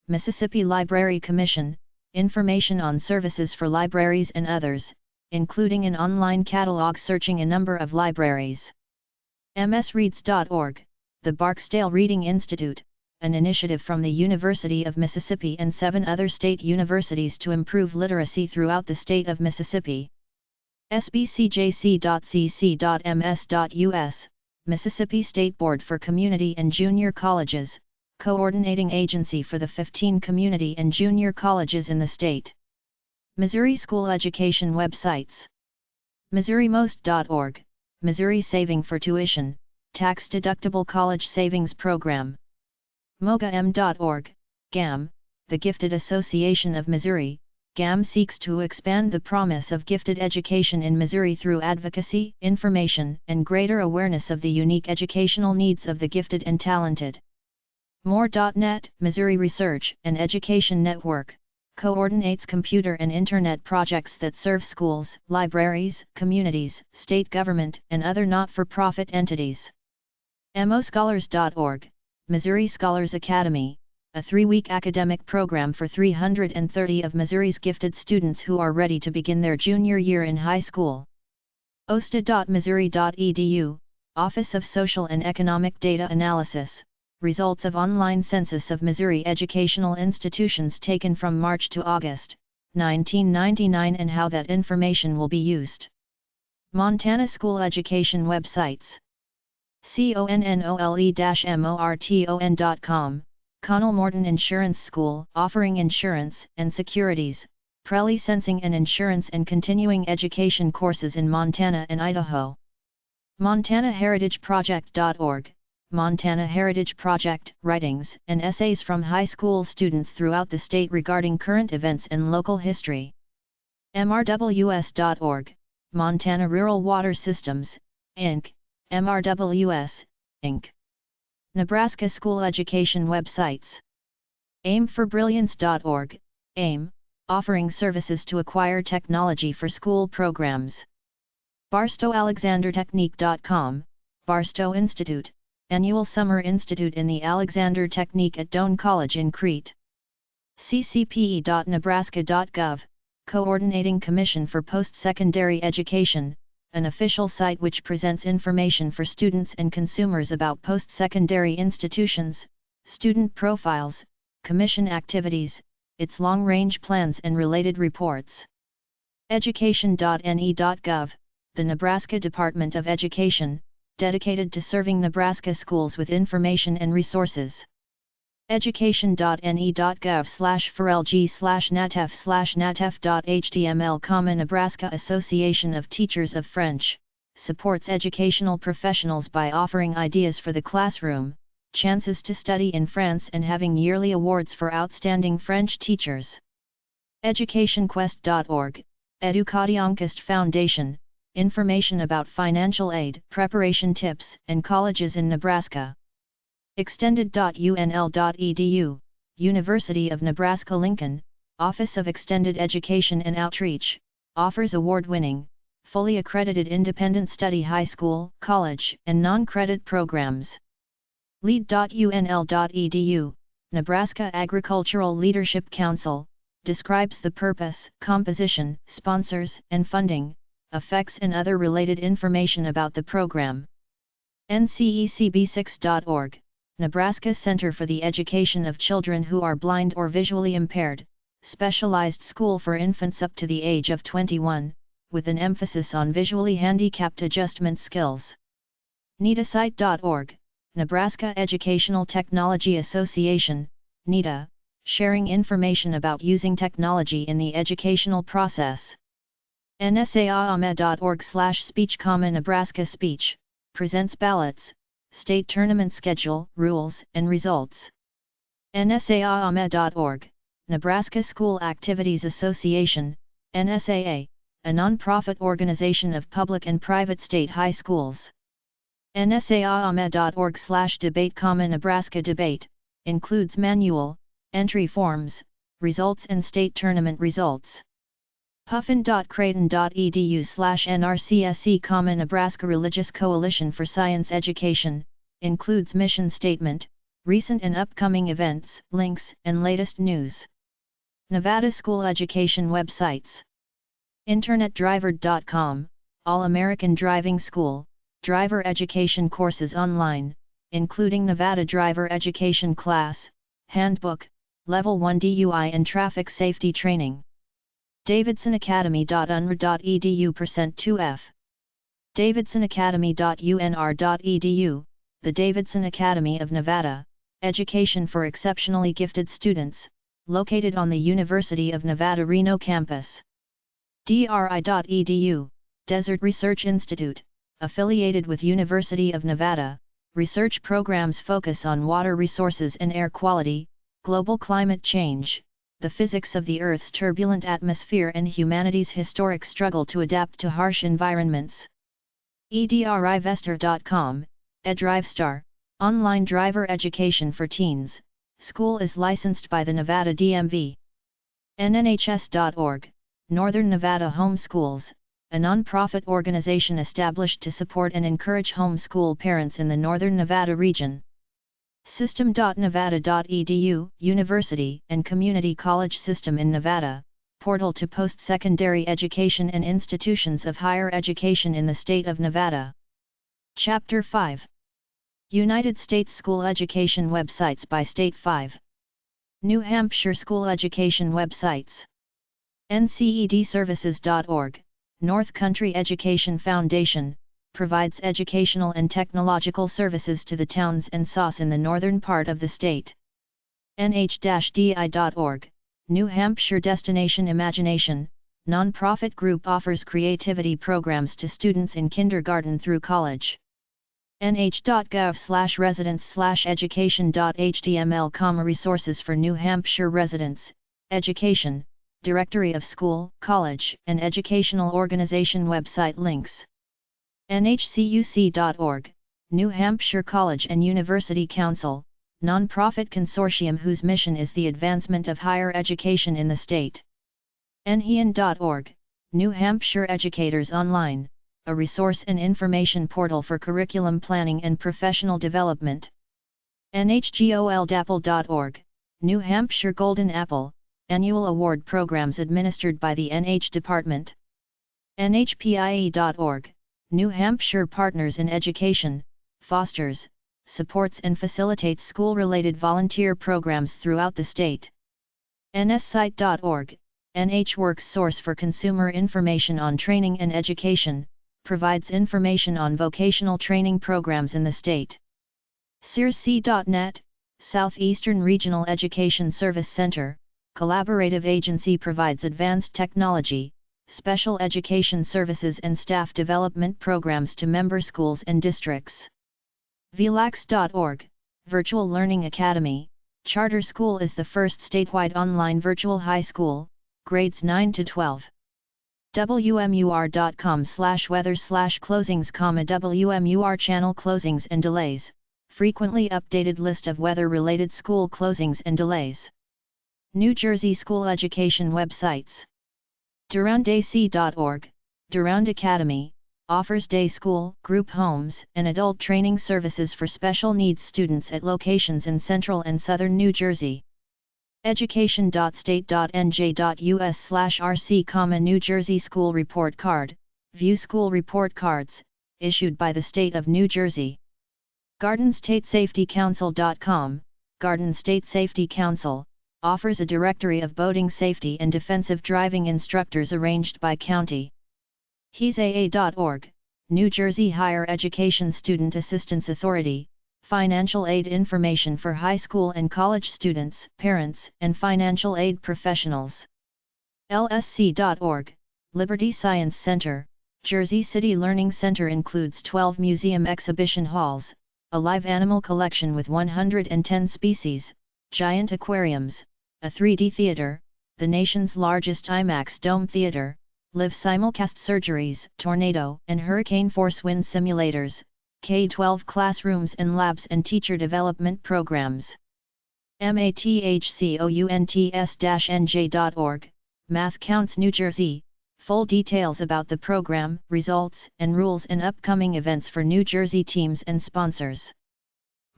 Mississippi Library Commission, information on services for libraries and others, including an online catalog searching a number of libraries. msreads.org, the Barksdale Reading Institute, an initiative from the University of Mississippi and 7 other state universities to improve literacy throughout the state of Mississippi. sbcjc.cc.ms.us, Mississippi State Board for Community and Junior Colleges, coordinating agency for the 15 community and junior colleges in the state. Missouri School Education websites. MissouriMost.org, Missouri Saving for Tuition, tax-deductible college savings program. MogaM.org, GAM, the Gifted Association of Missouri. GAM seeks to expand the promise of gifted education in Missouri through advocacy, information, and greater awareness of the unique educational needs of the gifted and talented. More.net, Missouri Research and Education Network, coordinates computer and internet projects that serve schools, libraries, communities, state government, and other not-for-profit entities. moscholars.org, Missouri Scholars Academy, a 3-week academic program for 330 of Missouri's gifted students who are ready to begin their junior year in high school. osta.missouri.edu, Office of Social and Economic Data Analysis, results of online census of Missouri educational institutions taken from March to August, 1999 and how that information will be used. Montana School Education websites. connole-morton.com, Connell Morton Insurance School, offering insurance and securities, pre-licensing and insurance and continuing education courses in Montana and Idaho. MontanaHeritageProject.org, Montana Heritage Project, writings and essays from high school students throughout the state regarding current events and local history. MRWS.org, Montana Rural Water Systems, Inc., MRWS, Inc. Nebraska School Education websites. aimforbrilliance.org, AIM, offering services to acquire technology for school programs. BarstowAlexanderTechnique.com, Barstow Institute, Annual Summer Institute in the Alexander Technique at Doane College in Crete. ccpe.nebraska.gov, Coordinating Commission for Post-Secondary Education, an official site which presents information for students and consumers about post-secondary institutions, student profiles, commission activities, its long-range plans and related reports. Education.ne.gov, the Nebraska Department of Education, dedicated to serving Nebraska schools with information and resources. Education.ne.gov/forlg/natef/natef.html, Nebraska Association of Teachers of French, supports educational professionals by offering ideas for the classroom, chances to study in France and having yearly awards for outstanding French teachers. EducationQuest.org, Educationquest Foundation, information about financial aid, preparation tips, and colleges in Nebraska. Extended.unl.edu, University of Nebraska-Lincoln, Office of Extended Education and Outreach, offers award-winning, fully accredited independent study high school, college, and non-credit programs. Lead.unl.edu, Nebraska Agricultural Leadership Council, describes the purpose, composition, sponsors, and funding, effects and other related information about the program. ncecb6.org, Nebraska Center for the Education of Children Who Are Blind or Visually Impaired, specialized school for infants up to the age of 21, with an emphasis on visually handicapped adjustment skills. NETAsite.org, Nebraska Educational Technology Association, NETA, sharing information about using technology in the educational process. NSAAAME.org/speech, Nebraska Speech, presents ballots, state tournament schedule, rules, and results. NSAAAME.org, Nebraska School Activities Association, NSAA, a non-profit organization of public and private state high schools. NSAAAME.org/debate, Nebraska Debate, includes manual, entry forms, results and state tournament results. puffin.creighton.edu/NRCSE, Nebraska Religious Coalition for Science Education, includes mission statement, recent and upcoming events, links, and latest news. Nevada School Education websites. InternetDriver.com, All-American Driving School, driver education courses online, including Nevada Driver Education Class, Handbook, Level 1 DUI and Traffic Safety Training. DavidsonAcademy.unr.edu %2F. DavidsonAcademy.unr.edu, the Davidson Academy of Nevada, Education for Exceptionally Gifted Students, located on the University of Nevada Reno campus. DRI.edu, Desert Research Institute, affiliated with University of Nevada, research programs focus on water resources and air quality, global climate change, the physics of the Earth's turbulent atmosphere and humanity's historic struggle to adapt to harsh environments. EDRIVestor.com, EDRIVestar, online driver education for teens, school is licensed by the Nevada DMV. NNHS.org, Northern Nevada Home Schools, a non-profit organization established to support and encourage homeschool parents in the Northern Nevada region. System.nevada.edu, University and Community College System in Nevada, portal to post-secondary education and institutions of higher education in the state of Nevada. Chapter 5. United States School Education Websites by State. 5. New Hampshire School Education Websites. NCEDservices.org, North Country Education Foundation, provides educational and technological services to the towns and SOS in the northern part of the state. NH-DI.org, New Hampshire Destination Imagination, nonprofit group offers creativity programs to students in kindergarten through college. nh.gov/residents/education.html, resources for New Hampshire residents, education, directory of school, college, and educational organization website links. nhcuc.org, New Hampshire College and University Council, nonprofit consortium whose mission is the advancement of higher education in the state. nhean.org, New Hampshire Educators Online, a resource and information portal for curriculum planning and professional development. nhgoldapple.org, New Hampshire Golden Apple, annual award programs administered by the NH Department. nhpie.org, New Hampshire Partners in Education, fosters, supports and facilitates school-related volunteer programs throughout the state. nssite.org, NHWorks source for consumer information on training and education, provides information on vocational training programs in the state. SEERC.net, Southeastern Regional Education Service Center, collaborative agency provides advanced technology, special education services and staff development programs to member schools and districts. VLAX.org, Virtual Learning Academy, charter school is the first statewide online virtual high school, grades 9 to 12. WMUR.com/weather/closings, WMUR channel closings and delays, frequently updated list of weather-related school closings and delays. New Jersey School Education websites. DurandAC.org, Durand Academy, offers day school, group homes, and adult training services for special needs students at locations in central and southern New Jersey. Education.state.nj.us/RC, New Jersey School Report Card, view school report cards, issued by the state of New Jersey. GardenStateSafetyCouncil.com, Garden State Safety Council, offers a directory of boating safety and defensive driving instructors arranged by county. HESAA.org, New Jersey Higher Education Student Assistance Authority, financial aid information for high school and college students, parents, and financial aid professionals. LSC.org, Liberty Science Center, Jersey City Learning Center includes 12 museum exhibition halls, a live animal collection with 110 species, giant aquariums, a 3D theater, the nation's largest IMAX dome theater, live simulcast surgeries, tornado and hurricane force wind simulators, K-12 classrooms and labs and teacher development programs. mathcounts-nj.org, Math Counts New Jersey, full details about the program, results, and rules and upcoming events for New Jersey teams and sponsors.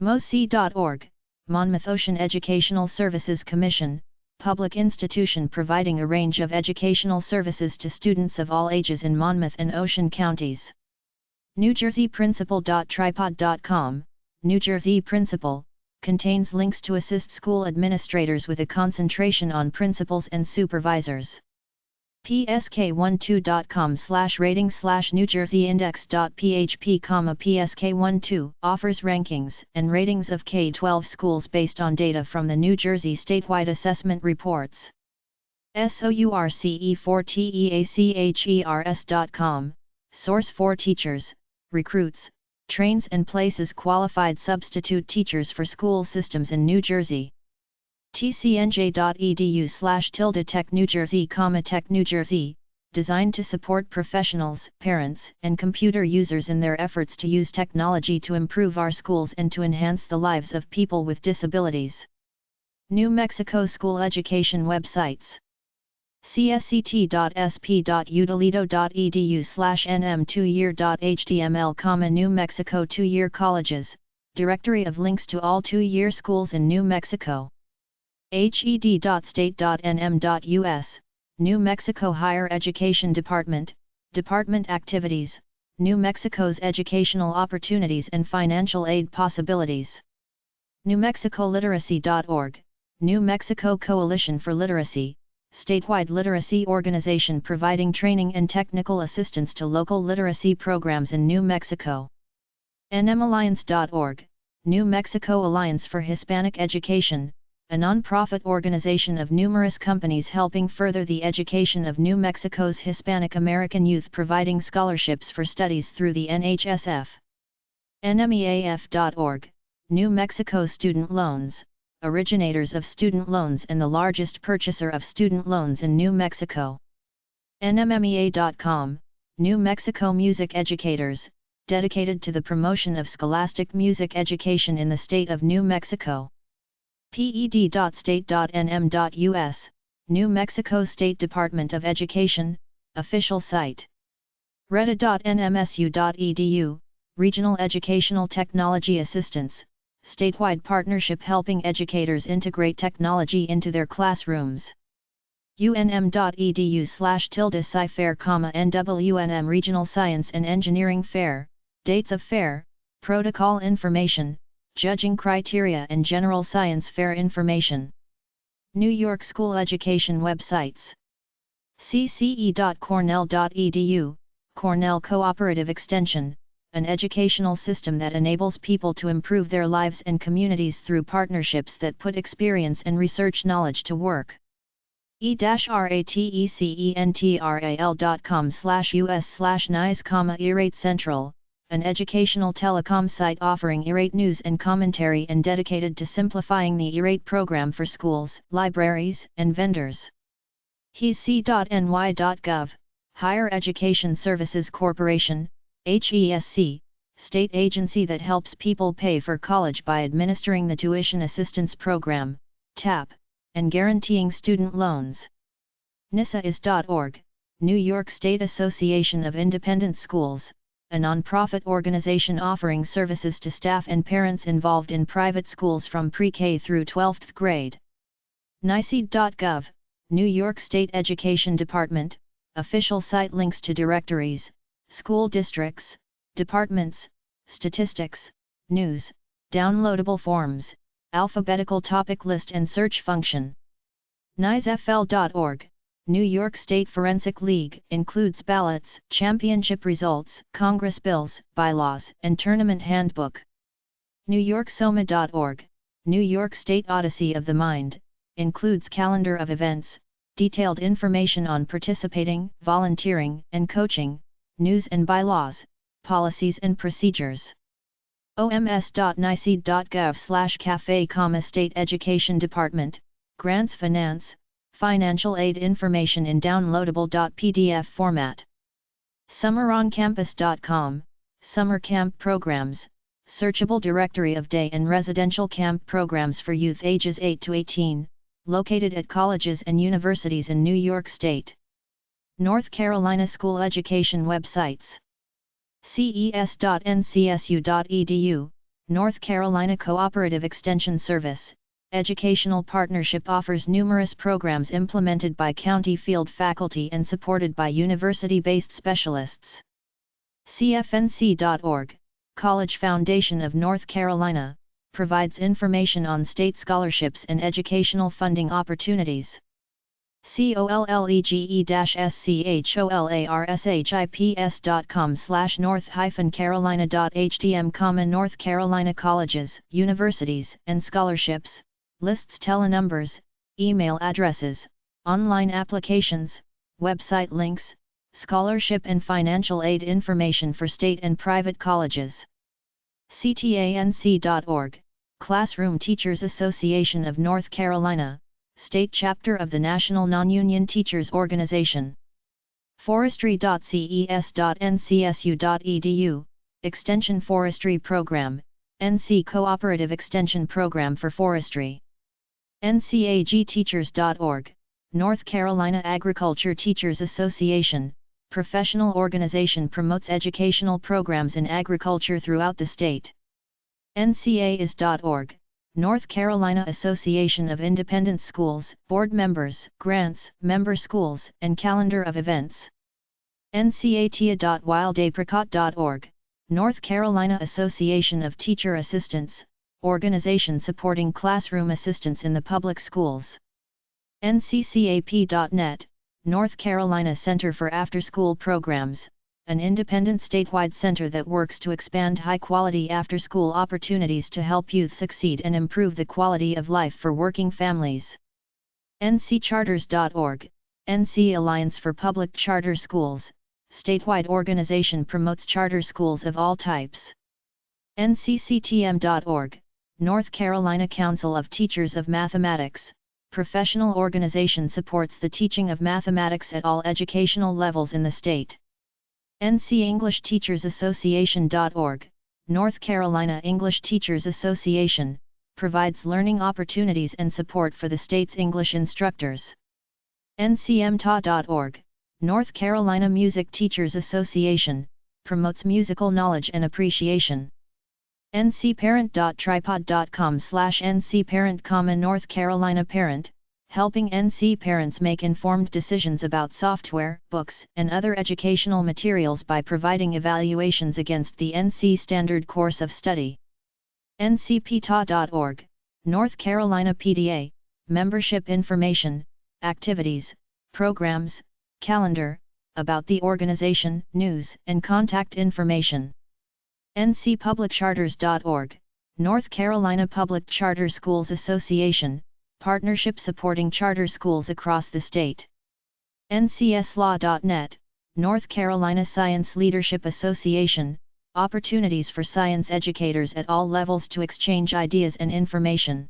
MOSE.org, Monmouth Ocean Educational Services Commission, public institution providing a range of educational services to students of all ages in Monmouth and Ocean counties. NewJerseyPrincipal.tripod.com, New Jersey Principal, contains links to assist school administrators with a concentration on principals and supervisors. psk12.com/rating/NewJerseyIndex.php, psk12 offers rankings and ratings of K-12 schools based on data from the New Jersey statewide assessment reports. source4teachers.com, source for teachers, recruits, trains and places qualified substitute teachers for school systems in New Jersey. tcnj.edu/Tech New Jersey, Tech New Jersey, designed to support professionals, parents, and computer users in their efforts to use technology to improve our schools and to enhance the lives of people with disabilities. New Mexico school education websites. csct.sp.utoledo.edu/nm2year.html, New Mexico 2-year colleges, directory of links to all 2-year schools in New Mexico. hed.state.nm.us, New Mexico Higher Education Department, Department Activities, New Mexico's educational opportunities and financial aid possibilities. NewMexicoLiteracy.org, New Mexico Coalition for Literacy, statewide literacy organization providing training and technical assistance to local literacy programs in New Mexico. NMAlliance.org, New Mexico Alliance for Hispanic Education, a nonprofit organization of numerous companies helping further the education of New Mexico's Hispanic American youth, providing scholarships for studies through the NHSF. NMEAF.org, New Mexico Student Loans, originators of student loans and the largest purchaser of student loans in New Mexico. NMMEA.com, New Mexico Music Educators, dedicated to the promotion of scholastic music education in the state of New Mexico. PED.state.nm.us, New Mexico State Department of Education, official site. RETA.nmsu.edu, Regional Educational Technology Assistance, statewide partnership helping educators integrate technology into their classrooms. UNM.edu/Sci Fair, NWNM Regional Science and Engineering Fair, dates of fair, protocol information, judging criteria and general science fair information. New York School Education websites. cce.cornell.edu, Cornell Cooperative Extension, an educational system that enables people to improve their lives and communities through partnerships that put experience and research knowledge to work. e-ratecentraL.com/us/nice, E-Rate Central, an educational telecom site offering E-Rate news and commentary and dedicated to simplifying the E-Rate program for schools, libraries, and vendors. HESC.ny.gov, Higher Education Services Corporation, HESC, state agency that helps people pay for college by administering the Tuition Assistance Program, TAP, and guaranteeing student loans. NISAIS.org, New York State Association of Independent Schools, a nonprofit organization offering services to staff and parents involved in private schools from pre-K through 12th grade. NYSED.gov, New York State Education Department, official site, links to directories, school districts, departments, statistics, news, downloadable forms, alphabetical topic list and search function. NYSFL.org, New York State Forensic League, includes ballots, championship results, Congress bills, bylaws, and tournament handbook. NewYorkSoma.org, New York State Odyssey of the Mind, includes calendar of events, detailed information on participating, volunteering, and coaching, news and bylaws, policies and procedures. oms.nyseed.gov/cafe, State Education Department, Grants Finance, Financial Aid Information in downloadable .pdf format. SummerOnCampus.com, Summer Camp Programs, searchable directory of day and residential camp programs for youth ages 8 to 18, located at colleges and universities in New York State. North Carolina School Education websites. ces.ncsu.edu, North Carolina Cooperative Extension Service, educational partnership, offers numerous programs implemented by county field faculty and supported by university-based specialists. cfnc.org, College Foundation of North Carolina, provides information on state scholarships and educational funding opportunities. collegescholarships.com/north-carolina.htm, North Carolina colleges, universities, and scholarships, lists telenumbers, email addresses, online applications, website links, scholarship and financial aid information for state and private colleges. ctanc.org, Classroom Teachers Association of North Carolina, state chapter of the National Non-Union Teachers Organization. Forestry.ces.ncsu.edu, Extension Forestry Program, NC Cooperative Extension Program for Forestry. ncagteachers.org, North Carolina Agriculture Teachers Association, professional organization, promotes educational programs in agriculture throughout the state. ncais.org, North Carolina Association of Independent Schools, board members, grants, member schools, and calendar of events. ncatia.wildapricot.org, North Carolina Association of Teacher Assistants, organization supporting classroom assistance in the public schools. nccap.net, North Carolina Center for After-School Programs, an independent statewide center that works to expand high-quality after-school opportunities to help youth succeed and improve the quality of life for working families. ncharters.org, NC Alliance for Public Charter Schools, statewide organization, promotes charter schools of all types. ncctm.org, North Carolina Council of Teachers of Mathematics, professional organization, supports the teaching of mathematics at all educational levels in the state. NC English Teachers Association.org, North Carolina English Teachers Association, provides learning opportunities and support for the state's English instructors. ncmta.org, North Carolina Music Teachers Association, promotes musical knowledge and appreciation. ncparent.tripod.com/ncparent, North Carolina Parent, helping NC parents make informed decisions about software, books, and other educational materials by providing evaluations against the NC Standard Course of Study. ncpta.org, North Carolina PDA, membership information, activities, programs, calendar, about the organization, news, and contact information. ncpubliccharters.org, North Carolina Public Charter Schools Association, partnership supporting charter schools across the state. ncslaw.net, North Carolina Science Leadership Association, opportunities for science educators at all levels to exchange ideas and information.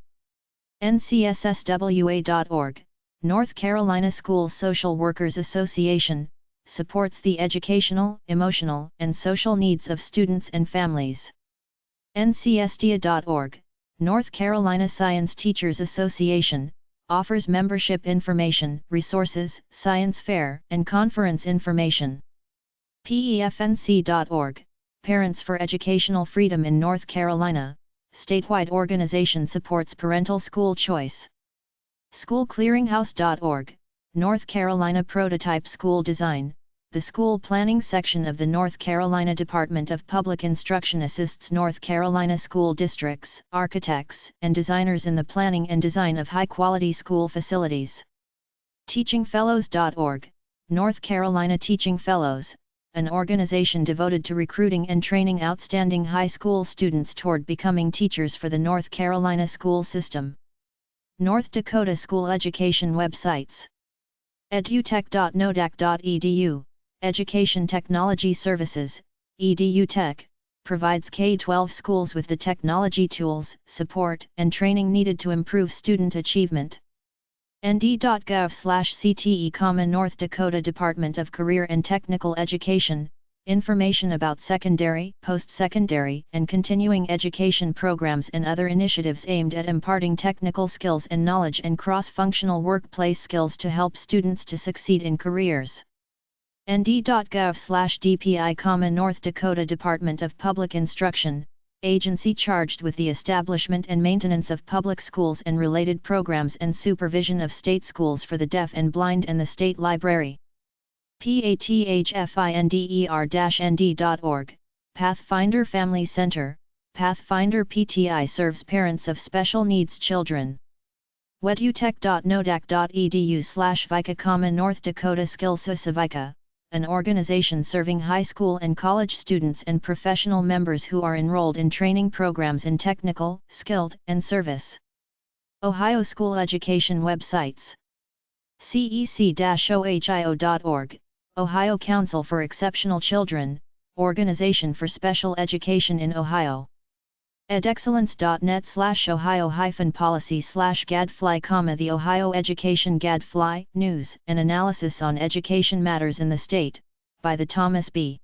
ncsSWA.org, North Carolina School Social Workers Association, supports the educational, emotional, and social needs of students and families. ncstia.org, North Carolina Science Teachers Association, offers membership information, resources, science fair, and conference information. PEFNC.org, Parents for Educational Freedom in North Carolina, statewide organization, supports parental school choice. SchoolClearinghouse.org, North Carolina Prototype School Design, the school planning section of the North Carolina Department of Public Instruction assists North Carolina school districts, architects, and designers in the planning and design of high-quality school facilities. TeachingFellows.org, North Carolina Teaching Fellows, an organization devoted to recruiting and training outstanding high school students toward becoming teachers for the North Carolina school system. North Dakota School Education websites. edutech.nodac.edu, Education Technology Services, EduTech, provides K-12 schools with the technology tools, support, and training needed to improve student achievement. nd.gov/CTE, North Dakota Department of Career and Technical Education, information about secondary, post-secondary, and continuing education programs and other initiatives aimed at imparting technical skills and knowledge and cross-functional workplace skills to help students to succeed in careers. nd.gov/DPI, North Dakota Department of Public Instruction, agency charged with the establishment and maintenance of public schools and related programs and supervision of state schools for the deaf and blind, and the State Library. PATHFINDER-ND.org, Pathfinder Family Center, Pathfinder PTI serves parents of special needs children. wedutech.nodac.edu/VICA, North Dakota Skills VICA, an organization serving high school and college students and professional members who are enrolled in training programs in technical, skilled, and service. Ohio School Education websites. CEC-ohio.org, Ohio Council for Exceptional Children, Organization for Special Education in Ohio. edexcellence.net/ohio-policy/gadfly, the Ohio Education Gadfly, News and Analysis on Education Matters in the State, by the Thomas B.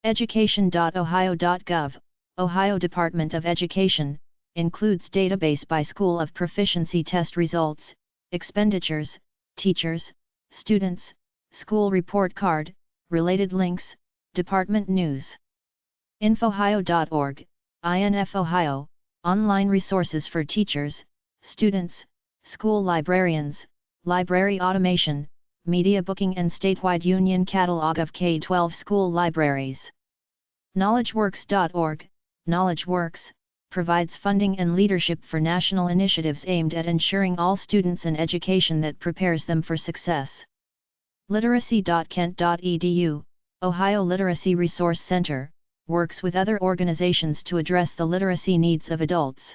Education.ohio.gov, Ohio Department of Education, includes database by school of proficiency test results, expenditures, teachers, students, school report card, related links, department news. infohio.org, INF Ohio, online resources for teachers, students, school librarians, library automation, media booking, and statewide union catalog of K-12 school libraries. KnowledgeWorks.org, KnowledgeWorks, provides funding and leadership for national initiatives aimed at ensuring all students an education that prepares them for success. Literacy.kent.edu, Ohio Literacy Resource Center, works with other organizations to address the literacy needs of adults.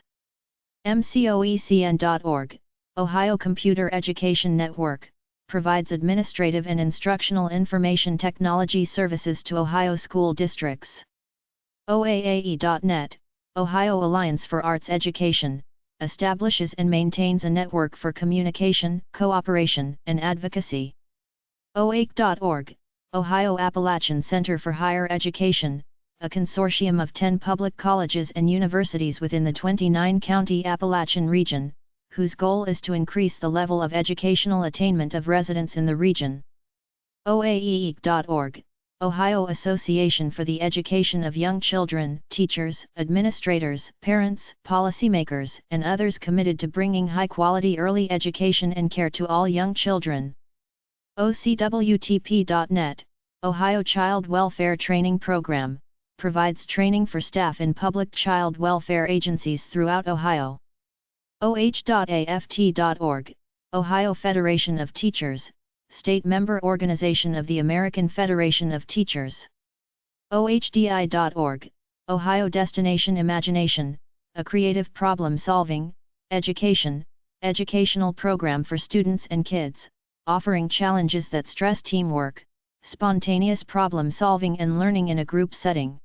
MCOECN.org, Ohio Computer Education Network, provides administrative and instructional information technology services to Ohio school districts. OAAE.net, Ohio Alliance for Arts Education, establishes and maintains a network for communication, cooperation, and advocacy. OAC.org, Ohio Appalachian Center for Higher Education, a consortium of 10 public colleges and universities within the 29-county Appalachian region, whose goal is to increase the level of educational attainment of residents in the region. OAEEC.org, Ohio Association for the Education of Young Children, teachers, administrators, parents, policymakers, and others committed to bringing high-quality early education and care to all young children. OCWTP.net, Ohio Child Welfare Training Program, provides training for staff in public child welfare agencies throughout Ohio. OH.AFT.org, Ohio Federation of Teachers, state member organization of the American Federation of Teachers. OHDI.org, Ohio Destination Imagination, a creative problem-solving, educational program for students and kids, offering challenges that stress teamwork, spontaneous problem-solving and learning in a group setting.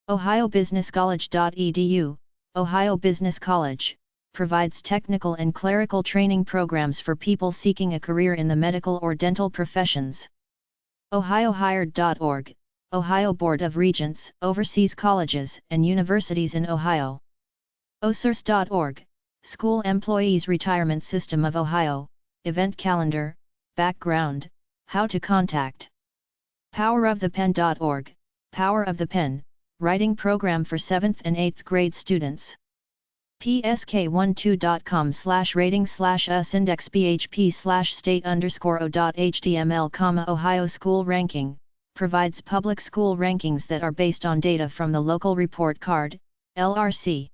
OhioBusinessCollege.edu, Ohio Business College, provides technical and clerical training programs for people seeking a career in the medical or dental professions. OhioHired.org, Ohio Board of Regents, oversees colleges and universities in Ohio. OSERS.org, School Employees Retirement System of Ohio, event calendar, background, how to contact. PowerOfThePen.org, Power of the Pen, writing program for 7th and 8th grade students. psk12.com/rating/usindexphp/state_o.html, Ohio School Ranking, provides public school rankings that are based on data from the Local Report Card, LRC.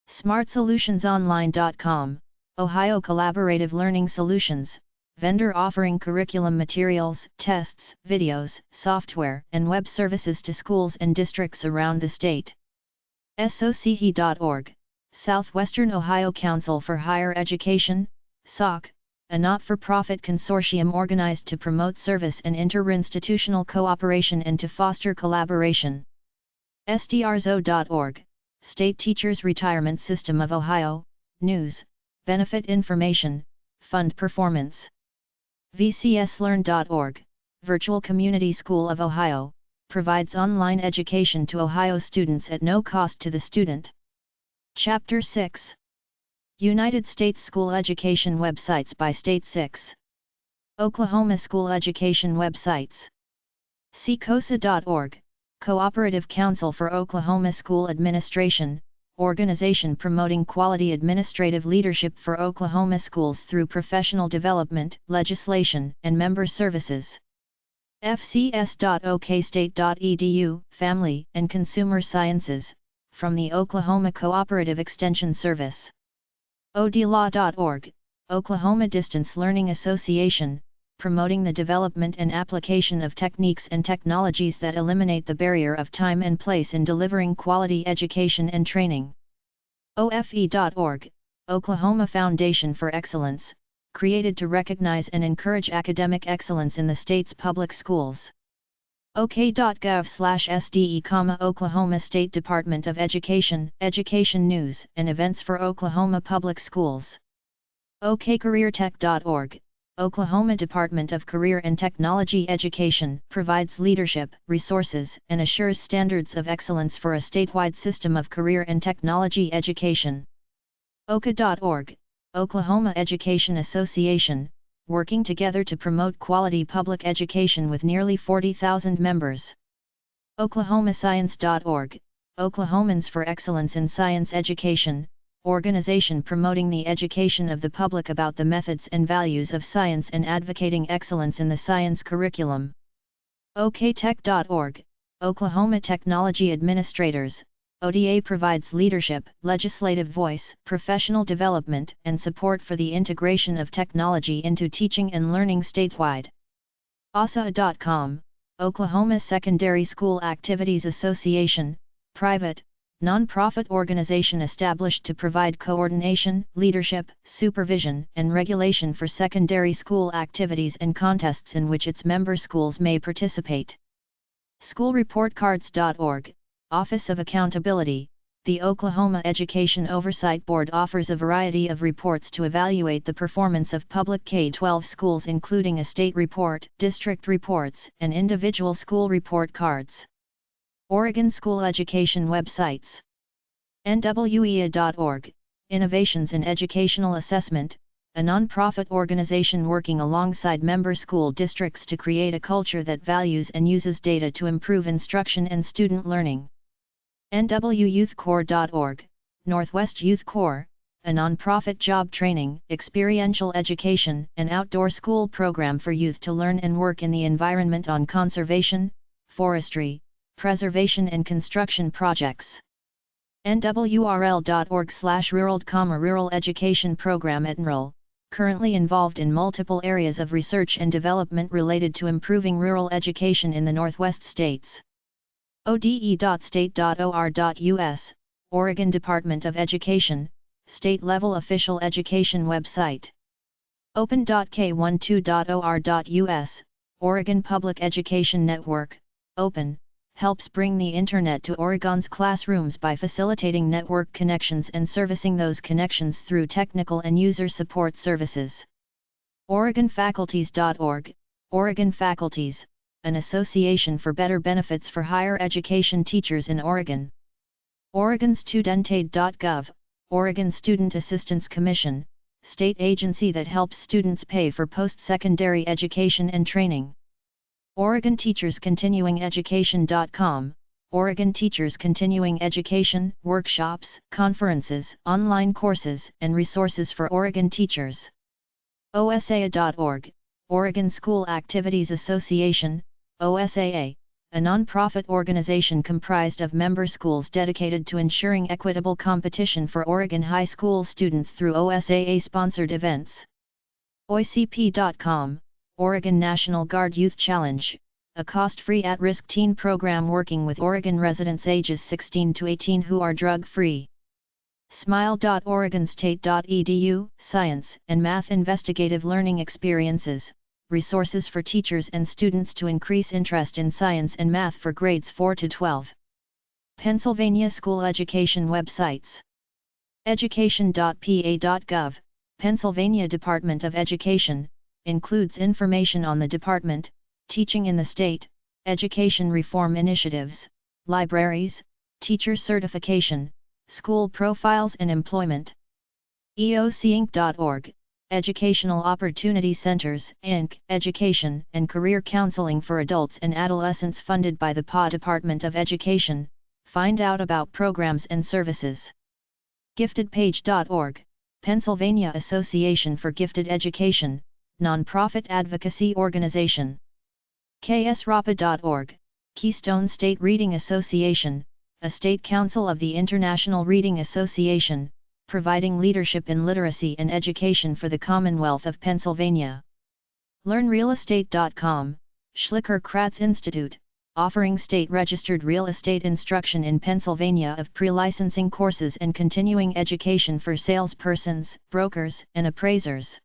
SmartSolutionsOnline.com, Ohio Collaborative Learning Solutions, vendor offering curriculum materials, tests, videos, software, and web services to schools and districts around the state. SOCE.org, Southwestern Ohio Council for Higher Education, SOC, a not-for-profit consortium organized to promote service and interinstitutional cooperation and to foster collaboration. SDRZO.org, State Teachers Retirement System of Ohio, News, Benefit Information, Fund Performance. VCSLearn.org, Virtual Community School of Ohio, provides online education to Ohio students at no cost to the student. Chapter 6. United States School Education Websites by State. 6. Oklahoma School Education Websites. CCOSA.org, Cooperative Council for Oklahoma School Administration, organization promoting quality administrative leadership for Oklahoma schools through professional development, legislation, and member services. FCS.OKState.edu, Family and Consumer Sciences, from the Oklahoma Cooperative Extension Service. ODLaw.org, Oklahoma Distance Learning Association, promoting the development and application of techniques and technologies that eliminate the barrier of time and place in delivering quality education and training. OFE.org, Oklahoma Foundation for Excellence, created to recognize and encourage academic excellence in the state's public schools. OK.gov/SDE, Oklahoma State Department of Education, Education News and Events for Oklahoma Public Schools. OKCareerTech.org, Oklahoma Department of Career and Technology Education, provides leadership, resources, and assures standards of excellence for a statewide system of career and technology education. OKA.org, Oklahoma Education Association, working together to promote quality public education with nearly 40,000 members. OklahomaScience.org, Oklahomans for Excellence in Science Education, organization promoting the education of the public about the methods and values of science and advocating excellence in the science curriculum. OKTech.org, Oklahoma Technology Administrators, ODA provides leadership, legislative voice, professional development, and support for the integration of technology into teaching and learning statewide. OSA.com, Oklahoma Secondary School Activities Association, private, non-profit organization established to provide coordination, leadership, supervision, and regulation for secondary school activities and contests in which its member schools may participate. SchoolReportCards.org, Office of Accountability, the Oklahoma Education Oversight Board offers a variety of reports to evaluate the performance of public K-12 schools, including a state report, district reports, and individual school report cards. Oregon School Education Websites. NWEA.org, Innovations in Educational Assessment, a nonprofit organization working alongside member school districts to create a culture that values and uses data to improve instruction and student learning. NWYouthCorps.org, Northwest Youth Corps, a nonprofit job training, experiential education, and outdoor school program for youth to learn and work in the environment on conservation, forestry, preservation and construction projects. NWRL.org/Rural, Rural Education Program at NREL, currently involved in multiple areas of research and development related to improving rural education in the Northwest states. ODE.state.or.us, Oregon Department of Education, state-level official education website. Open.k12.or.us, Oregon Public Education Network, OPEN, helps bring the Internet to Oregon's classrooms by facilitating network connections and servicing those connections through technical and user support services. OregonFaculties.org, Oregon Faculties, an association for better benefits for higher education teachers in Oregon. OregonStudentaid.gov, Oregon Student Assistance Commission, state agency that helps students pay for post-secondary education and training. Oregon Teachers Continuing Education.com, Oregon Teachers Continuing Education, workshops, conferences, online courses, and resources for Oregon teachers. OSAA.org, Oregon School Activities Association, OSAA, a nonprofit organization comprised of member schools dedicated to ensuring equitable competition for Oregon high school students through OSAA-sponsored events. OICP.com, Oregon National Guard Youth Challenge, a cost-free at-risk teen program working with Oregon residents ages 16 to 18 who are drug-free. Smile.oregonstate.edu, Science and Math Investigative Learning Experiences, resources for teachers and students to increase interest in science and math for grades 4 to 12. Pennsylvania School Education websites. Education.pa.gov, Pennsylvania Department of Education, includes information on the department, teaching in the state, education reform initiatives, libraries, teacher certification, school profiles and employment. EOCinc.org, Educational Opportunity Centers, Inc., Education and Career Counseling for Adults and Adolescents funded by the PA Department of Education. Find out about programs and services. GiftedPage.org, Pennsylvania Association for Gifted Education, nonprofit advocacy organization. KSRAPA.org, Keystone State Reading Association, a state council of the International Reading Association, providing leadership in literacy and education for the Commonwealth of Pennsylvania. LearnRealEstate.com, Schlichter-Kratz Institute, offering state-registered real estate instruction in Pennsylvania of pre-licensing courses and continuing education for salespersons, brokers, and appraisers.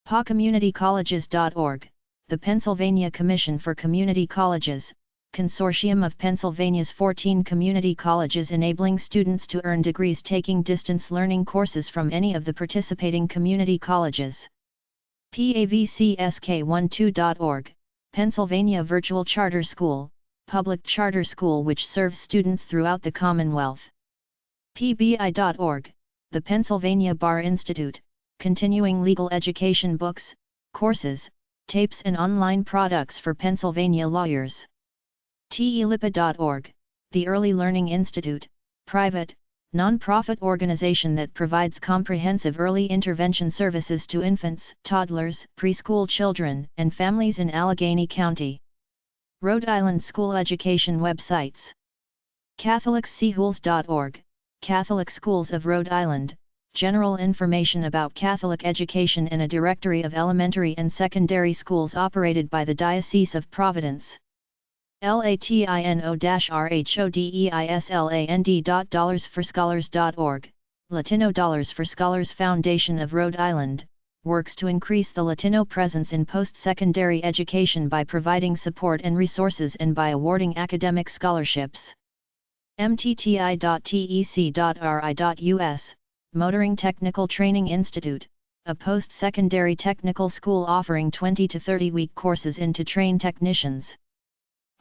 PACommunityColleges.org, the Pennsylvania Commission for Community Colleges, consortium of Pennsylvania's 14 community colleges enabling students to earn degrees taking distance learning courses from any of the participating community colleges. PAVCSK12.org, Pennsylvania Virtual Charter School, public charter school which serves students throughout the Commonwealth. PBI.org, the Pennsylvania Bar Institute, continuing legal education books, courses, tapes and online products for Pennsylvania lawyers. TELIPA.org, the Early Learning Institute, private, non-profit organization that provides comprehensive early intervention services to infants, toddlers, preschool children, and families in Allegheny County. Rhode Island School Education websites. CatholicSchools.org, Catholic Schools of Rhode Island, general information about Catholic education and a directory of elementary and secondary schools operated by the Diocese of Providence. LATINO-RHODEISLAND.dollarsforscholars.org, Latino Dollars for Scholars Foundation of Rhode Island, works to increase the Latino presence in post-secondary education by providing support and resources and by awarding academic scholarships. MTTI.tec.ri.us, Motoring Technical Training Institute, a post-secondary technical school offering 20 to 30-week courses to train technicians.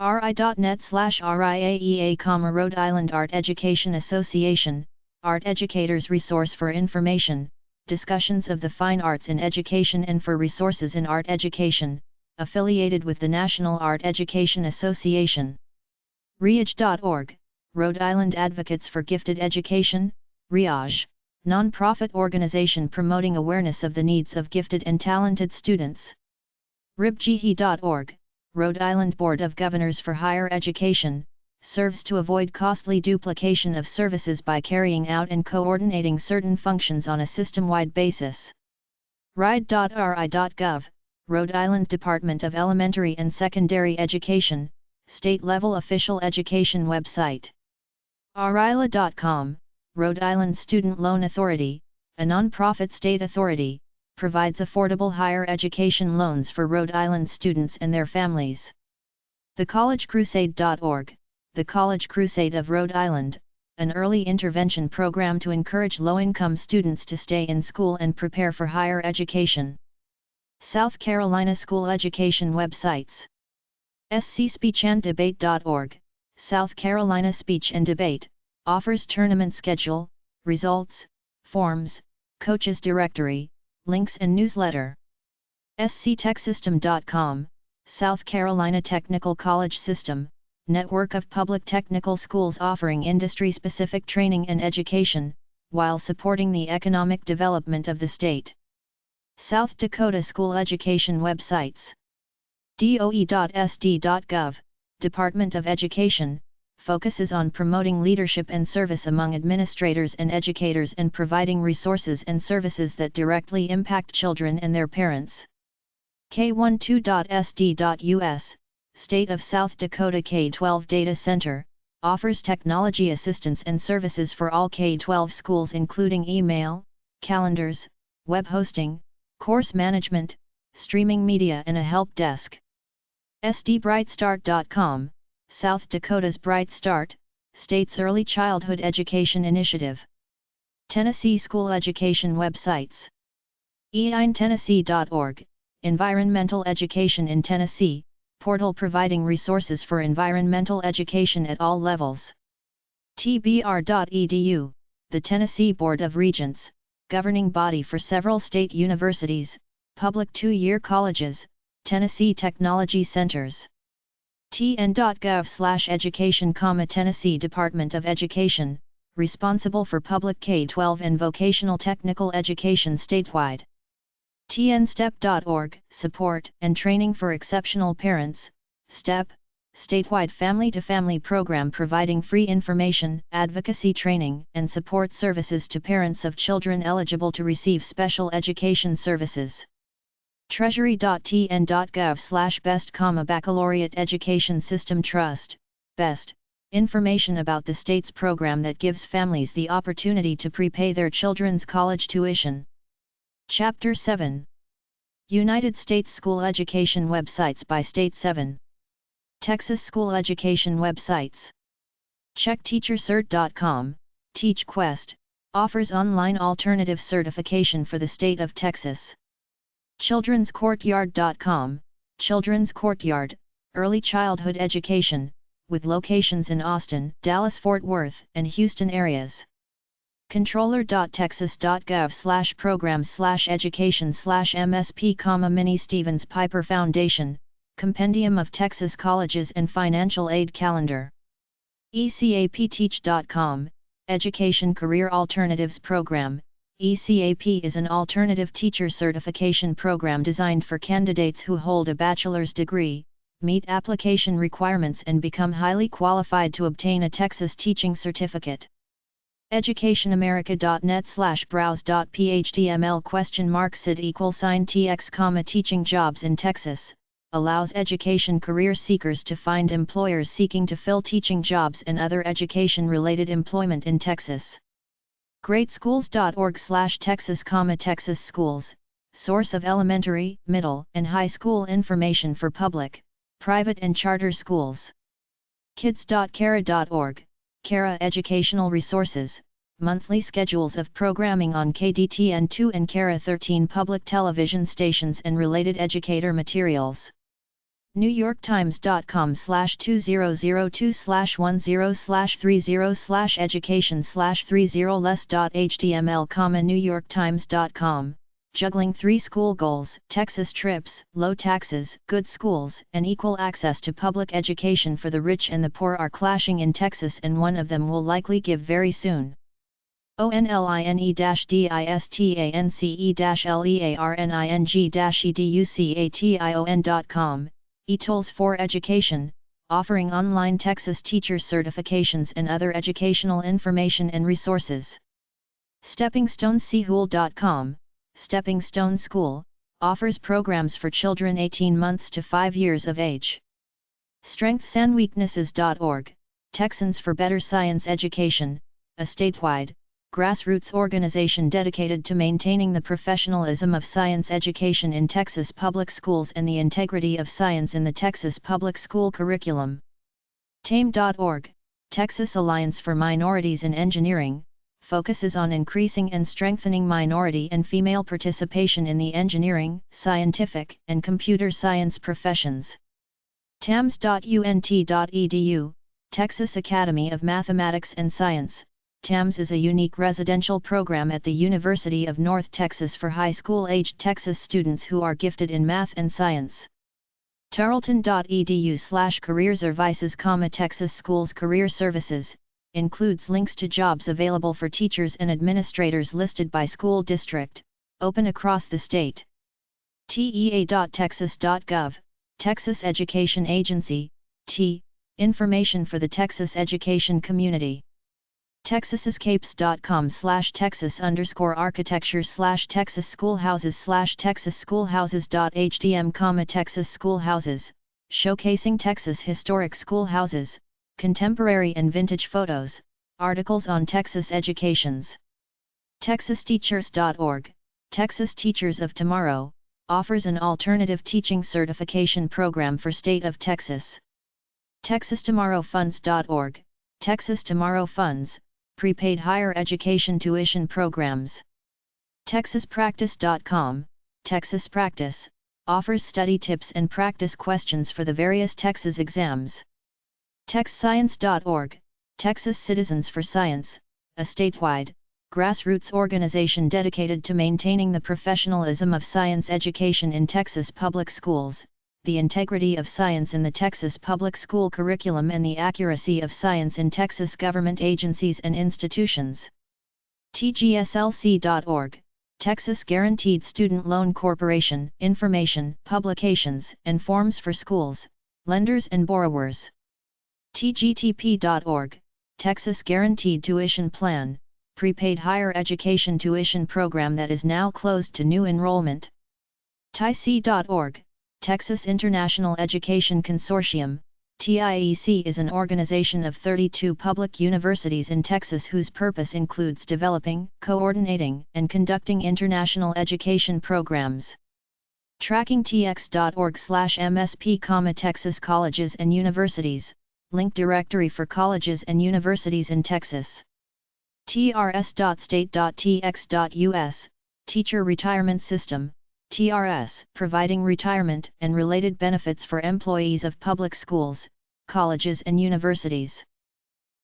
RI.net/RIAEA, Rhode Island Art Education Association, Art Educators Resource for Information, discussions of the fine arts in education and for resources in art education, affiliated with the National Art Education Association. RIAGE.org, Rhode Island Advocates for Gifted Education, RIAGE, non-profit organization promoting awareness of the needs of gifted and talented students. RIBGE.org, Rhode Island Board of Governors for Higher Education, serves to avoid costly duplication of services by carrying out and coordinating certain functions on a system-wide basis. RIDE.RI.gov, Rhode Island Department of Elementary and Secondary Education, state-level official education website. RILA.com, Rhode Island Student Loan Authority, a non-profit state authority, provides affordable higher education loans for Rhode Island students and their families. TheCollegeCrusade.org, the College Crusade of Rhode Island, an early intervention program to encourage low-income students to stay in school and prepare for higher education. South Carolina School Education websites. SCSpeechanddebate.org, South Carolina Speech and Debate, offers tournament schedule, results, forms, coaches directory, links and newsletter. SCTechSystem.com, South Carolina Technical College System, network of public technical schools offering industry-specific training and education, while supporting the economic development of the state. South Dakota School Education websites. DOE.sd.gov, Department of Education, focuses on promoting leadership and service among administrators and educators and providing resources and services that directly impact children and their parents. K12.sd.us, State of South Dakota K-12 Data Center, offers technology assistance and services for all K-12 schools including email, calendars, web hosting, course management, streaming media and a help desk. SDBrightStart.com, South Dakota's Bright Start, State's Early Childhood Education Initiative. Tennessee School Education Websites. EINTennessee.org, Environmental Education in Tennessee, portal providing resources for environmental education at all levels. TBR.edu, the Tennessee Board of Regents, governing body for several state universities, public two-year colleges, Tennessee Technology Centers. TN.gov/education, Tennessee Department of Education, responsible for public K-12 and vocational technical education statewide. TNSTEP.org, support and training for exceptional parents, STEP, statewide family-to-family program providing free information, advocacy training, and support services to parents of children eligible to receive special education services. Treasury.tn.gov/best, Baccalaureate Education System Trust, BEST, information about the state's program that gives families the opportunity to prepay their children's college tuition. Chapter 7. United States School Education Websites by State. 7. Texas School Education Websites. CheckTeacherCert.com, TeachQuest, offers online alternative certification for the state of Texas. Children'sCourtyard.com, Children's Courtyard, Early Childhood Education, with locations in Austin, Dallas-Fort Worth, and Houston areas. Controller.texas.gov/program/education/MSP, Minnie Stevens Piper Foundation, Compendium of Texas Colleges and Financial Aid Calendar. ECAPteach.com, Education Career Alternatives Program. ECAP is an alternative teacher certification program designed for candidates who hold a bachelor's degree, meet application requirements and become highly qualified to obtain a Texas teaching certificate. educationamerica.net/browse.phtml?sid=tx, teaching jobs in Texas, allows education career seekers to find employers seeking to fill teaching jobs and other education-related employment in Texas. Greatschools.org/Texas, Texas Schools, source of elementary, middle, and high school information for public, private and charter schools. Kids.cara.org, Cara Educational Resources, monthly schedules of programming on KDTN2 and Cara 13 public television stations and related educator materials. NewYorkTimes.com/20/30/education/30less.html, NewYorkTimes.com, juggling 3 school goals: Texas trips, low taxes, good schools, and equal access to public education for the rich and the poor are clashing in Texas, and one of them will likely give very soon. online-distance-learning-education.com, eTools for Education, offering online Texas teacher certifications and other educational information and resources. SteppingStoneSchool.com, Stepping Stone School, offers programs for children 18 months to 5 years of age. StrengthsandWeaknesses.org, Texans for Better Science Education, a statewide, grassroots organization dedicated to maintaining the professionalism of science education in Texas public schools and the integrity of science in the Texas public school curriculum. TAME.org, Texas Alliance for Minorities in Engineering, focuses on increasing and strengthening minority and female participation in the engineering, scientific, and computer science professions. TAMS.unt.edu, Texas Academy of Mathematics and Science. TAMS is a unique residential program at the University of North Texas for high school-aged Texas students who are gifted in math and science. Tarleton.edu/careerservices, Texas Schools Career Services, includes links to jobs available for teachers and administrators listed by school district, open across the state. TEA.texas.gov, Texas Education Agency, T, Information for the Texas education community. texasescapes.com/Texas_architecture/Texas schoolhouses/Texas schoolhouses.htm, Texas schoolhouses, showcasing Texas historic schoolhouses, contemporary and vintage photos, articles on Texas educations. TexasTeachers.org, Texas Teachers of Tomorrow, offers an alternative teaching certification program for state of Texas. TexasTomorrowFunds.org, Texas Tomorrow Funds, prepaid higher education tuition programs. TexasPractice.com, Texas Practice, offers study tips and practice questions for the various Texas exams. TexScience.org, Texas Citizens for Science, a statewide, grassroots organization dedicated to maintaining the professionalism of science education in Texas public schools, the integrity of science in the Texas public school curriculum and the accuracy of science in Texas government agencies and institutions. TGSLC.org, Texas Guaranteed Student Loan Corporation, information, publications, and forms for schools, lenders and borrowers. TGTP.org, Texas Guaranteed Tuition Plan, prepaid higher education tuition program that is now closed to new enrollment. TIEC.org, Texas International Education Consortium, TIEC is an organization of 32 public universities in Texas whose purpose includes developing, coordinating, and conducting international education programs. TrackingTX.org/MSP, Texas Colleges and Universities, link directory for colleges and universities in Texas. TRS.state.tx.us, Teacher Retirement System, TRS, providing retirement and related benefits for employees of public schools, colleges and universities.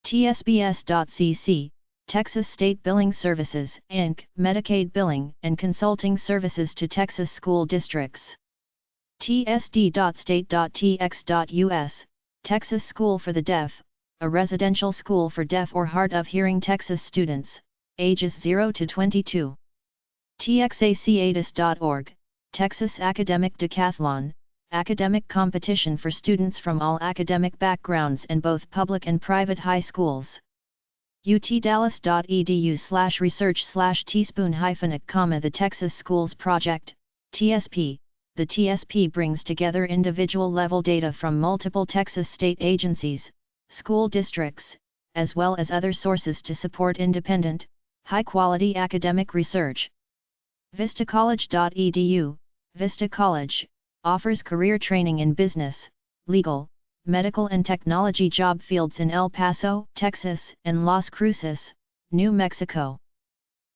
TSBS.cc, Texas State Billing Services, Inc., Medicaid billing and consulting services to Texas school districts. TSD.state.tx.us, Texas School for the Deaf, a residential school for deaf or hard of hearing Texas students, ages 0 to 22. TXACADIS.org, Texas Academic Decathlon, academic competition for students from all academic backgrounds in both public and private high schools. utdallas.edu/research/teaspoon-ic, the Texas Schools Project, TSP. The TSP brings together individual-level data from multiple Texas state agencies, school districts, as well as other sources to support independent, high-quality academic research. VistaCollege.edu, Vista College, offers career training in business, legal, medical and technology job fields in El Paso, Texas, and Las Cruces, New Mexico.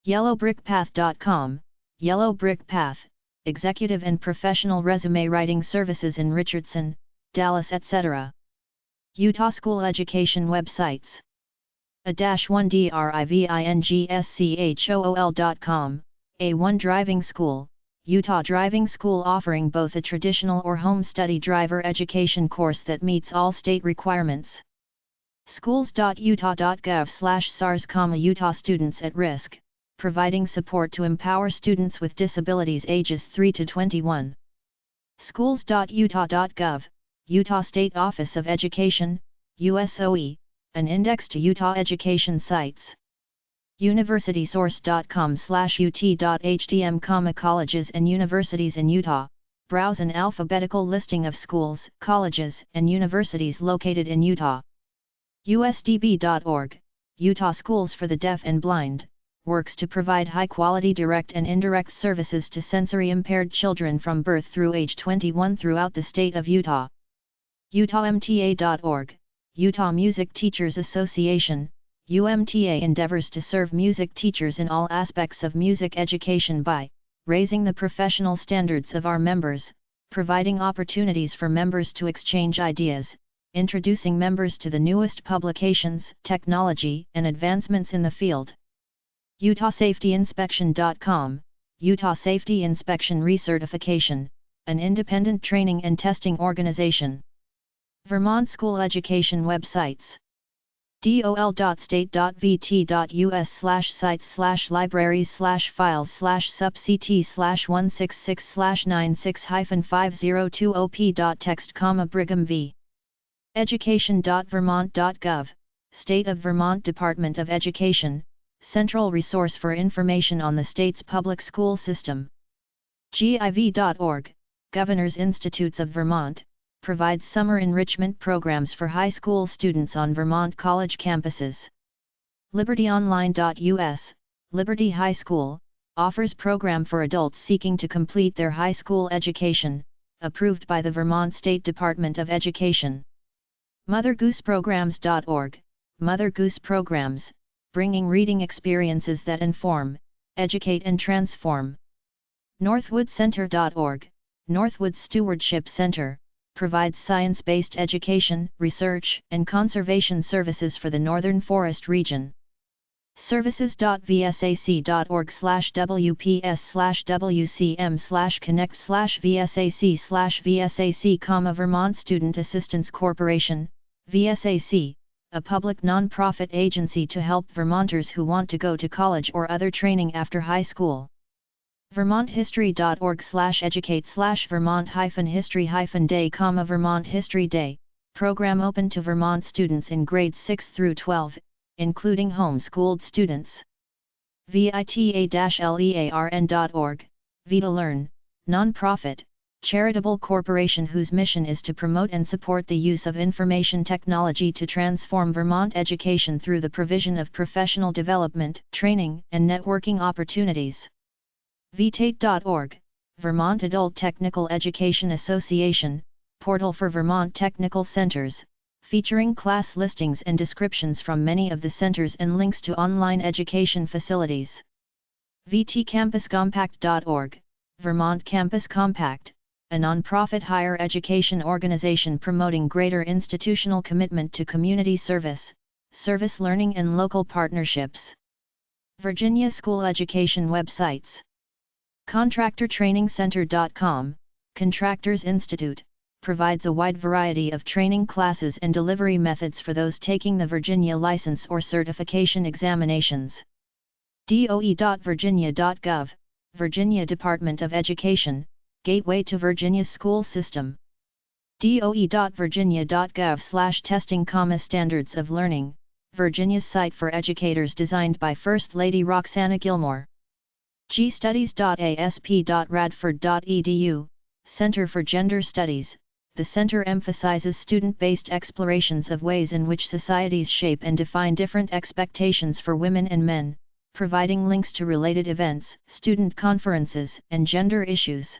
YellowBrickPath.com, Yellow Brick Path, executive and professional resume writing services in Richardson, Dallas, etc. Utah School Education websites. A-1drivingschool.com, A1 Driving School, Utah Driving School, offering both a traditional or home study driver education course that meets all state requirements. Schools.utah.gov/SARS, Utah Students at Risk, providing support to empower students with disabilities ages 3 to 21. Schools.utah.gov, Utah State Office of Education, USOE, an index to Utah education sites. UniversitySource.com/ut.htm, colleges and universities in Utah, browse an alphabetical listing of schools, colleges, and universities located in Utah. USDB.org, Utah Schools for the Deaf and Blind, works to provide high-quality direct and indirect services to sensory-impaired children from birth through age 21 throughout the state of Utah. UtahMTA.org, Utah Music Teachers Association, UMTA endeavors to serve music teachers in all aspects of music education by raising the professional standards of our members, providing opportunities for members to exchange ideas, introducing members to the newest publications, technology, and advancements in the field. UtahSafetyInspection.com, Utah Safety Inspection Recertification, an independent training and testing organization. Vermont School Education websites. dol.state.vt.us/sites/libraries/files/subct/166/96-502op.text, Brigham v. Education.vermont.gov, State of Vermont Department of Education, central resource for information on the state's public school system. Giv.org, Governors Institutes of Vermont, provides summer enrichment programs for high school students on Vermont college campuses. LibertyOnline.us, Liberty High School, offers program for adults seeking to complete their high school education, approved by the Vermont State Department of Education. MotherGoosePrograms.org, Mother Goose Programs, bringing reading experiences that inform, educate and transform. NorthwoodCenter.org, Northwood Stewardship Center, provides science-based education, research, and conservation services for the Northern Forest region. Services.vsac.org/wps/wcm/connect/vsac/vsac, Vermont Student Assistance Corporation, VSAC, a public non-profit agency to help Vermonters who want to go to college or other training after high school. vermonthistory.org/educate/vermont-history-day, Vermont History Day, program open to Vermont students in grades 6 through 12, including home-schooled students. VITA-learn.org, Vita Learn, non-profit, charitable corporation whose mission is to promote and support the use of information technology to transform Vermont education through the provision of professional development, training, and networking opportunities. VTATE.org, Vermont Adult Technical Education Association, portal for Vermont technical centers, featuring class listings and descriptions from many of the centers and links to online education facilities. VTCampusCompact.org, Vermont Campus Compact, a nonprofit higher education organization promoting greater institutional commitment to community service, service learning and local partnerships. Virginia School Education websites. ContractorTrainingCenter.com, Contractors Institute, provides a wide variety of training classes and delivery methods for those taking the Virginia license or certification examinations. DOE.virginia.gov, Virginia Department of Education, Gateway to Virginia's school system. DOE.virginia.gov/testing, Standards of Learning, Virginia's site for educators designed by First Lady Roxana Gilmore. gstudies.asp.radford.edu, Center for Gender Studies. The center emphasizes student-based explorations of ways in which societies shape and define different expectations for women and men, providing links to related events, student conferences, and gender issues.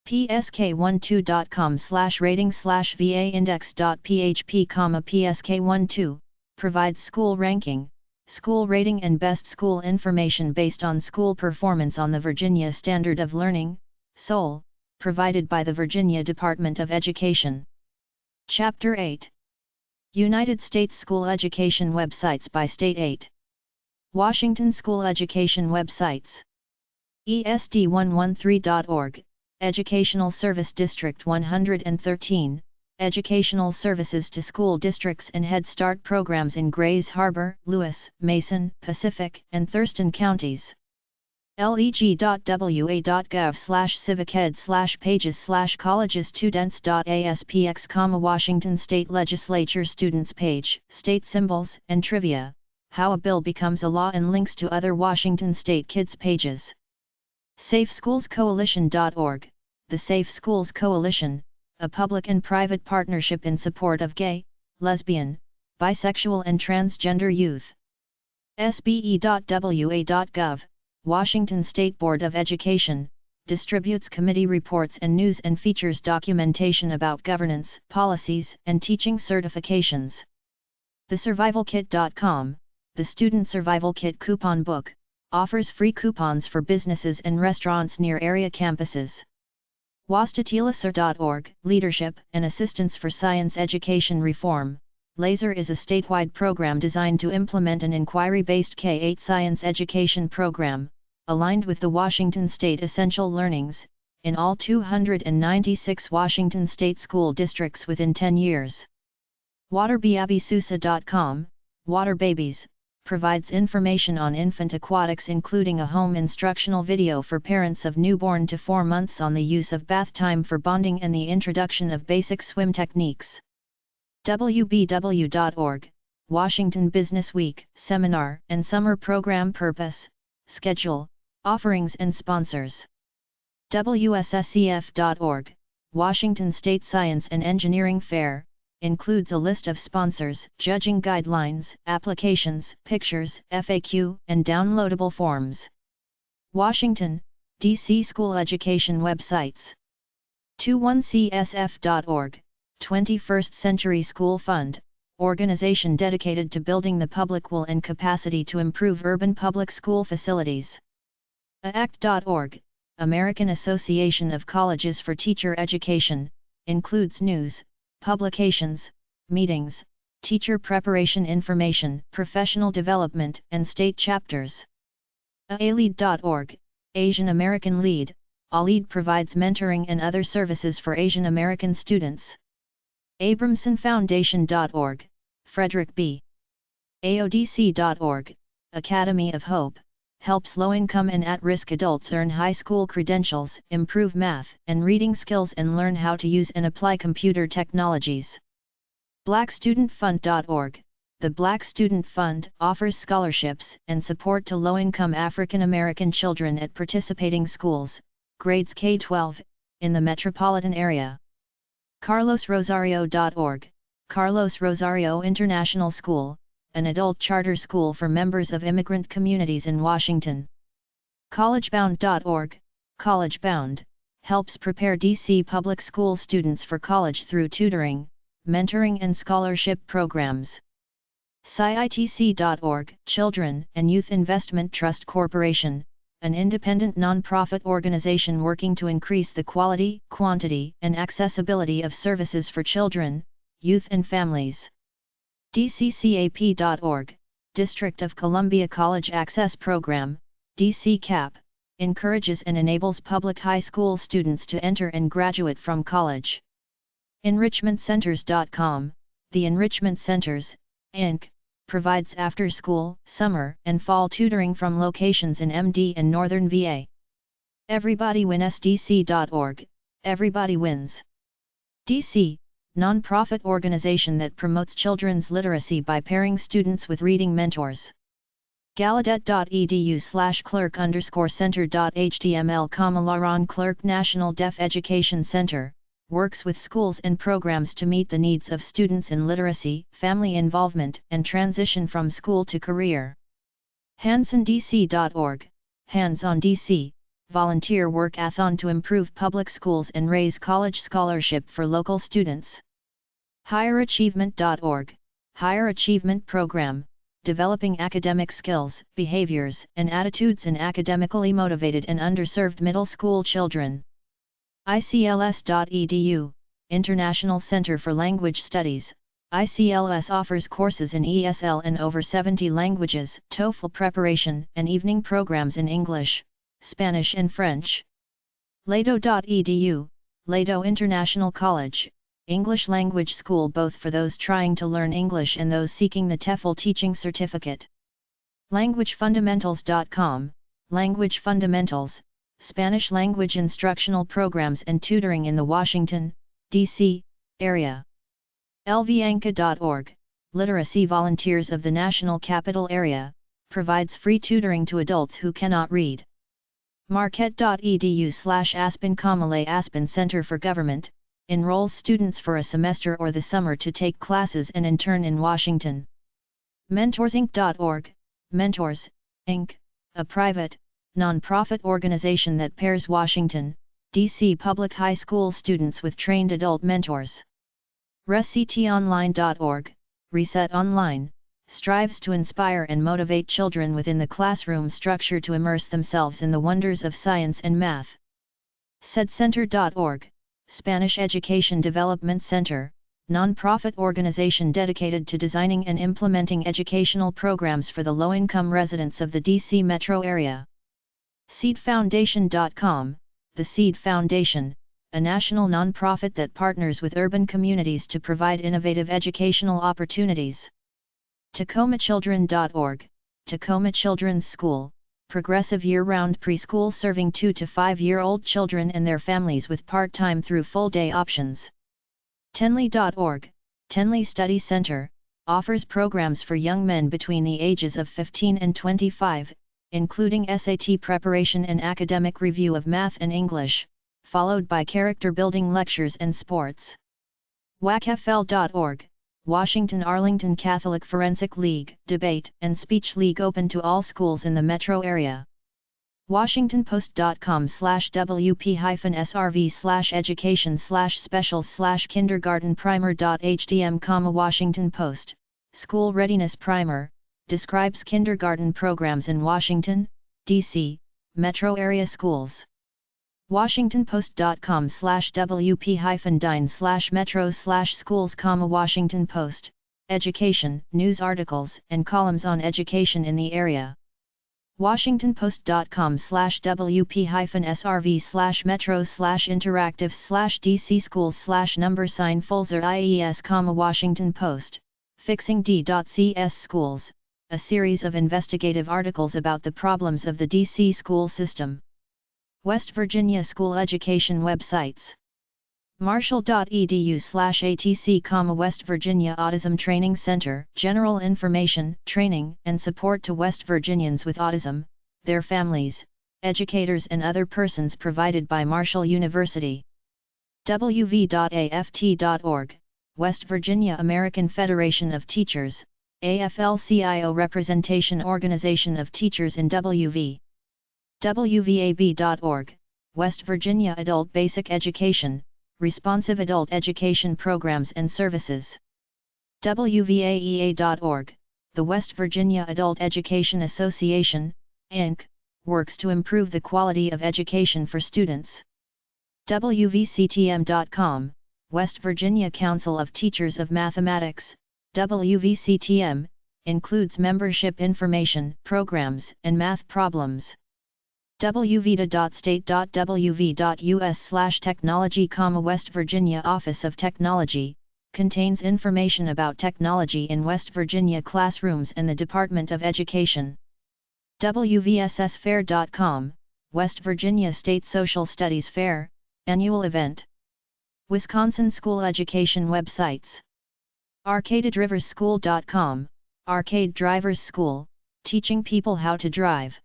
psk12.com/rating/vaindex.php, psk12, provides school ranking, school rating and best school information based on school performance on the Virginia Standard of Learning, SOL, provided by the Virginia Department of Education. Chapter 8. United States School Education Websites by State. 8. Washington School Education Websites. ESD113.org, Educational Service District 113, Educational Services to School Districts and Head Start Programs in Grays Harbor, Lewis, Mason, Pacific, and Thurston counties. leg.wA.gov/civiced/pages/colleges-students.aspx, Washington State Legislature Students Page, State Symbols and Trivia, How a Bill Becomes a Law and links to other Washington State Kids pages. SafeSchoolsCoalition.org, the Safe Schools Coalition, a public and private partnership in support of gay, lesbian, bisexual and transgender youth. SBE.wa.gov, Washington State Board of Education, distributes committee reports and news and features documentation about governance, policies, and teaching certifications. TheSurvivalKit.com, the Student Survival Kit Coupon Book, offers free coupons for businesses and restaurants near area campuses. WastatLaser.org, Leadership and Assistance for Science Education Reform. LASER is a statewide program designed to implement an inquiry-based K-8 science education program, aligned with the Washington State Essential Learnings, in all 296 Washington State school districts within 10 years. WaterBabySusa.com, Water Babies, provides information on infant aquatics including a home instructional video for parents of newborn to 4 months on the use of bath time for bonding and the introduction of basic swim techniques. wbw.org, Washington Business Week, Seminar and Summer Program Purpose, Schedule, Offerings and Sponsors. wssef.org, Washington State Science and Engineering Fair, includes a list of sponsors, judging guidelines, applications, pictures, FAQ, and downloadable forms. Washington, D.C. School Education websites. 21csf.org, 21st Century School Fund, organization dedicated to building the public will and capacity to improve urban public school facilities. AACT.org, American Association of Colleges for Teacher Education, includes news, publications, meetings, teacher preparation information, professional development, and state chapters. AALEAD.org, Asian American Lead, ALEAD provides mentoring and other services for Asian American students. AbramsonFoundation.org, Frederick B. AODC.org, Academy of Hope, helps low-income and at-risk adults earn high school credentials, improve math and reading skills and learn how to use and apply computer technologies. BlackStudentFund.org, the Black Student Fund offers scholarships and support to low-income African American children at participating schools, grades K-12, in the metropolitan area. CarlosRosario.org, Carlos Rosario International School, an adult charter school for members of immigrant communities in Washington. CollegeBound.org, CollegeBound, helps prepare D.C. public school students for college through tutoring, mentoring and scholarship programs. SciITC.org, Children and Youth Investment Trust Corporation, an independent nonprofit organization working to increase the quality, quantity, and accessibility of services for children, youth and families. DCCAP.org, District of Columbia College Access Program, DCCAP, encourages and enables public high school students to enter and graduate from college. EnrichmentCenters.com, the Enrichment Centers, Inc., provides after-school, summer, and fall tutoring from locations in MD and Northern VA. EverybodyWinsDC.org, Everybody Wins. DC, non-profit organization that promotes children's literacy by pairing students with reading mentors. Gallaudet.edu/clerk_center.html, Laron Clerk National Deaf Education Center, works with schools and programs to meet the needs of students in literacy, family involvement, and transition from school to career. HandsOnDC.org, Hands on DC, volunteer workathon to improve public schools and raise college scholarship for local students. HigherAchievement.org, Higher Achievement Program, developing academic skills, behaviors, and attitudes in academically motivated and underserved middle school children. ICLS.edu, International Center for Language Studies, ICLS offers courses in ESL and over 70 languages, TOEFL preparation, and evening programs in English, Spanish and French. Lado.edu, Lado International College, English language school both for those trying to learn English and those seeking the TEFL teaching certificate. LanguageFundamentals.com, Language Fundamentals, Spanish language instructional programs and tutoring in the Washington, D.C., area. LVANCA.org, Literacy Volunteers of the National Capital Area, provides free tutoring to adults who cannot read. Marquette.edu/Aspen, Aspen Center for Government, enrolls students for a semester or the summer to take classes and intern in Washington. MentorsInc.org, Mentors, Inc., a private, non-profit organization that pairs Washington, D.C. public high school students with trained adult mentors. ResetOnline.org, Reset Online, strives to inspire and motivate children within the classroom structure to immerse themselves in the wonders of science and math. SEDCenter.org, Spanish Education Development Center, non-profit organization dedicated to designing and implementing educational programs for the low-income residents of the D.C. metro area. SeedFoundation.com, the Seed Foundation, a national nonprofit that partners with urban communities to provide innovative educational opportunities. TacomaChildren.org, Tacoma Children's School, progressive year-round preschool serving 2 to 5-year-old children and their families with part-time through full-day options. Tenley.org, Tenley Study Center, offers programs for young men between the ages of 15 and 25, including SAT preparation and academic review of math and English, followed by character-building lectures and sports. WACFL.org, Washington-Arlington Catholic Forensic League, Debate and Speech League open to all schools in the metro area. WashingtonPost.com/wp-srv/education/specials/kindergarten-primer.htm, Washington Post, School Readiness Primer, describes kindergarten programs in Washington, D.C., metro area schools. WashingtonPost.com/wp-dine/metro/schools, Washington Post, education, news articles and columns on education in the area. WashingtonPost.com/wp-srv/metro/interactive/DC schools/number sign Fulzer IES, Washington Post, fixing D.CS schools, a series of investigative articles about the problems of the DC school system. West Virginia school education websites. Marshall.edu/ATC, West Virginia Autism Training Center, general information, training, and support to West Virginians with autism, their families, educators and other persons, provided by Marshall University. WV.AFT.org, West Virginia American Federation of Teachers, AFL-CIO representation organization of teachers in WV. WVAB.org, West Virginia Adult Basic Education, responsive adult education programs and services. WVAEA.org, the West Virginia Adult Education Association, Inc., works to improve the quality of education for students. WVCTM.com, West Virginia Council of Teachers of Mathematics, WVCTM, includes membership information, programs, and math problems. wvita.state.wv.us/technology, West Virginia Office of Technology, contains information about technology in West Virginia classrooms and the Department of Education. wvssfair.com, West Virginia State Social Studies Fair, annual event. Wisconsin school education websites. arcadedriversschool.com, Arcade Drivers School, teaching people how to drive.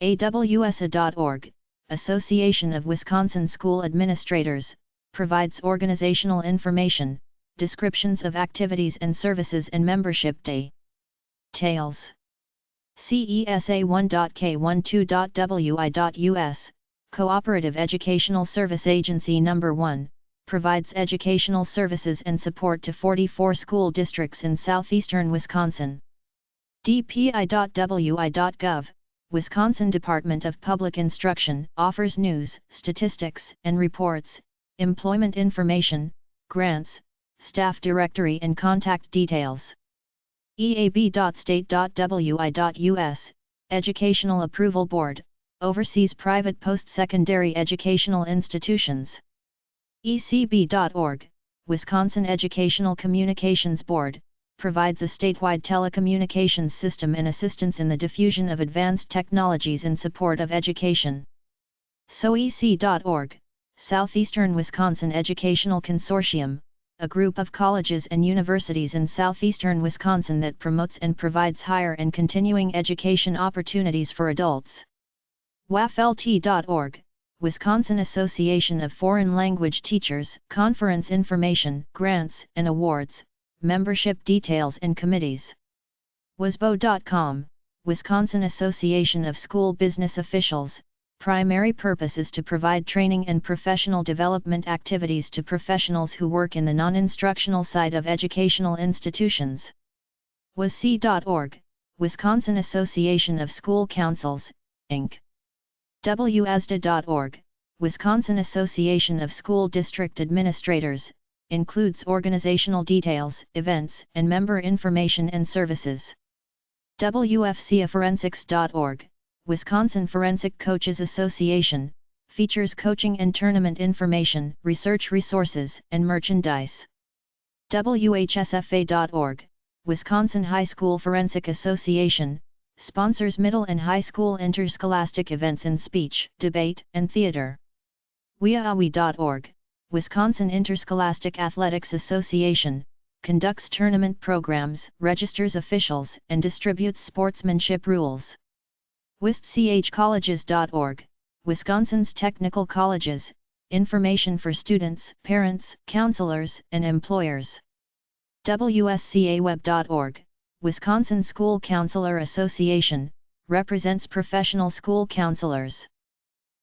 AWSA.org, Association of Wisconsin School Administrators, provides organizational information, descriptions of activities and services and membership details. CESA1.K12.wi.us, Cooperative Educational Service Agency No. 1, provides educational services and support to 44 school districts in southeastern Wisconsin. DPI.wi.gov, Wisconsin Department of Public Instruction, offers news, statistics, and reports, employment information, grants, staff directory and contact details. EAB.state.wi.us, Educational Approval Board, oversees private post-secondary educational institutions. ECB.org, Wisconsin Educational Communications Board, provides a statewide telecommunications system and assistance in the diffusion of advanced technologies in support of education. SOEC.org, Southeastern Wisconsin Educational Consortium, a group of colleges and universities in southeastern Wisconsin that promotes and provides higher and continuing education opportunities for adults. WAFLT.org, Wisconsin Association of Foreign Language Teachers, conference information, grants and awards, membership details and committees. WSBO.com, Wisconsin Association of School Business Officials, primary purpose is to provide training and professional development activities to professionals who work in the non-instructional side of educational institutions. WASC.org, Wisconsin Association of School Councils, Inc. WASDA.org, Wisconsin Association of School District Administrators, includes organizational details, events, and member information and services. WFCAForensics.org, Wisconsin Forensic Coaches Association, features coaching and tournament information, research resources, and merchandise. WHSFA.org, Wisconsin High School Forensic Association, sponsors middle and high school interscholastic events in speech, debate, and theater. WIAAWI.org, Wisconsin Interscholastic Athletics Association, conducts tournament programs, registers officials, and distributes sportsmanship rules. wischtcolleges.org, Wisconsin's technical colleges, information for students, parents, counselors, and employers. wscaweb.org, Wisconsin School Counselor Association, represents professional school counselors.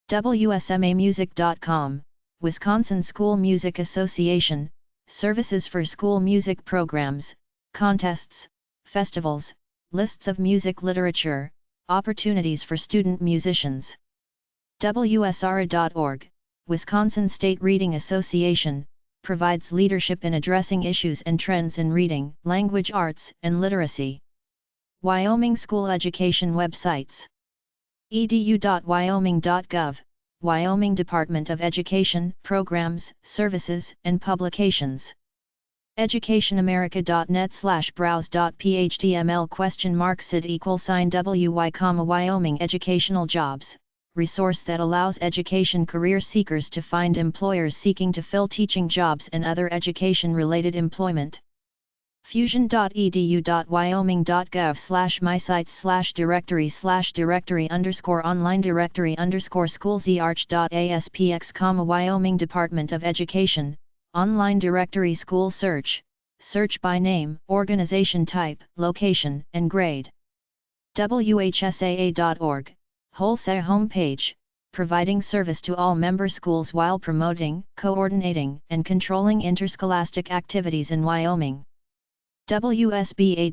wsmamusic.com, Wisconsin School Music Association, services for school music programs, contests, festivals, lists of music literature, opportunities for student musicians. wsra.org, Wisconsin State Reading Association, provides leadership in addressing issues and trends in reading, language arts, and literacy. Wyoming School Education websites. edu.wyoming.gov, Wyoming Department of Education, Programs, Services, and Publications. educationamerica.net/browse.phtml?sid=wy, Wyoming Educational Jobs, resource that allows education career seekers to find employers seeking to fill teaching jobs and other education-related employment. fusion.edu.wyoming.gov/mysites/directory/directory_online directory_schools@arch.aspx, Wyoming Department of Education, online directory school search, search by name, organization type, location, and grade. whsaa.org, wholesale homepage, providing service to all member schools while promoting, coordinating, and controlling interscholastic activities in Wyoming. wsba-wy.org,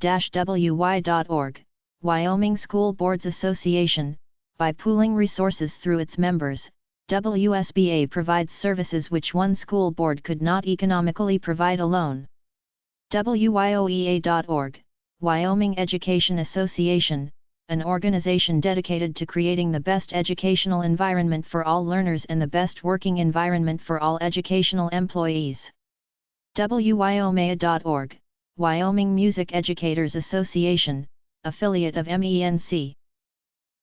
Wyoming School Boards Association, by pooling resources through its members, WSBA provides services which one school board could not economically provide alone. wyoea.org, Wyoming Education Association, an organization dedicated to creating the best educational environment for all learners and the best working environment for all educational employees. wyomea.org, Wyoming Music Educators Association, affiliate of MENC.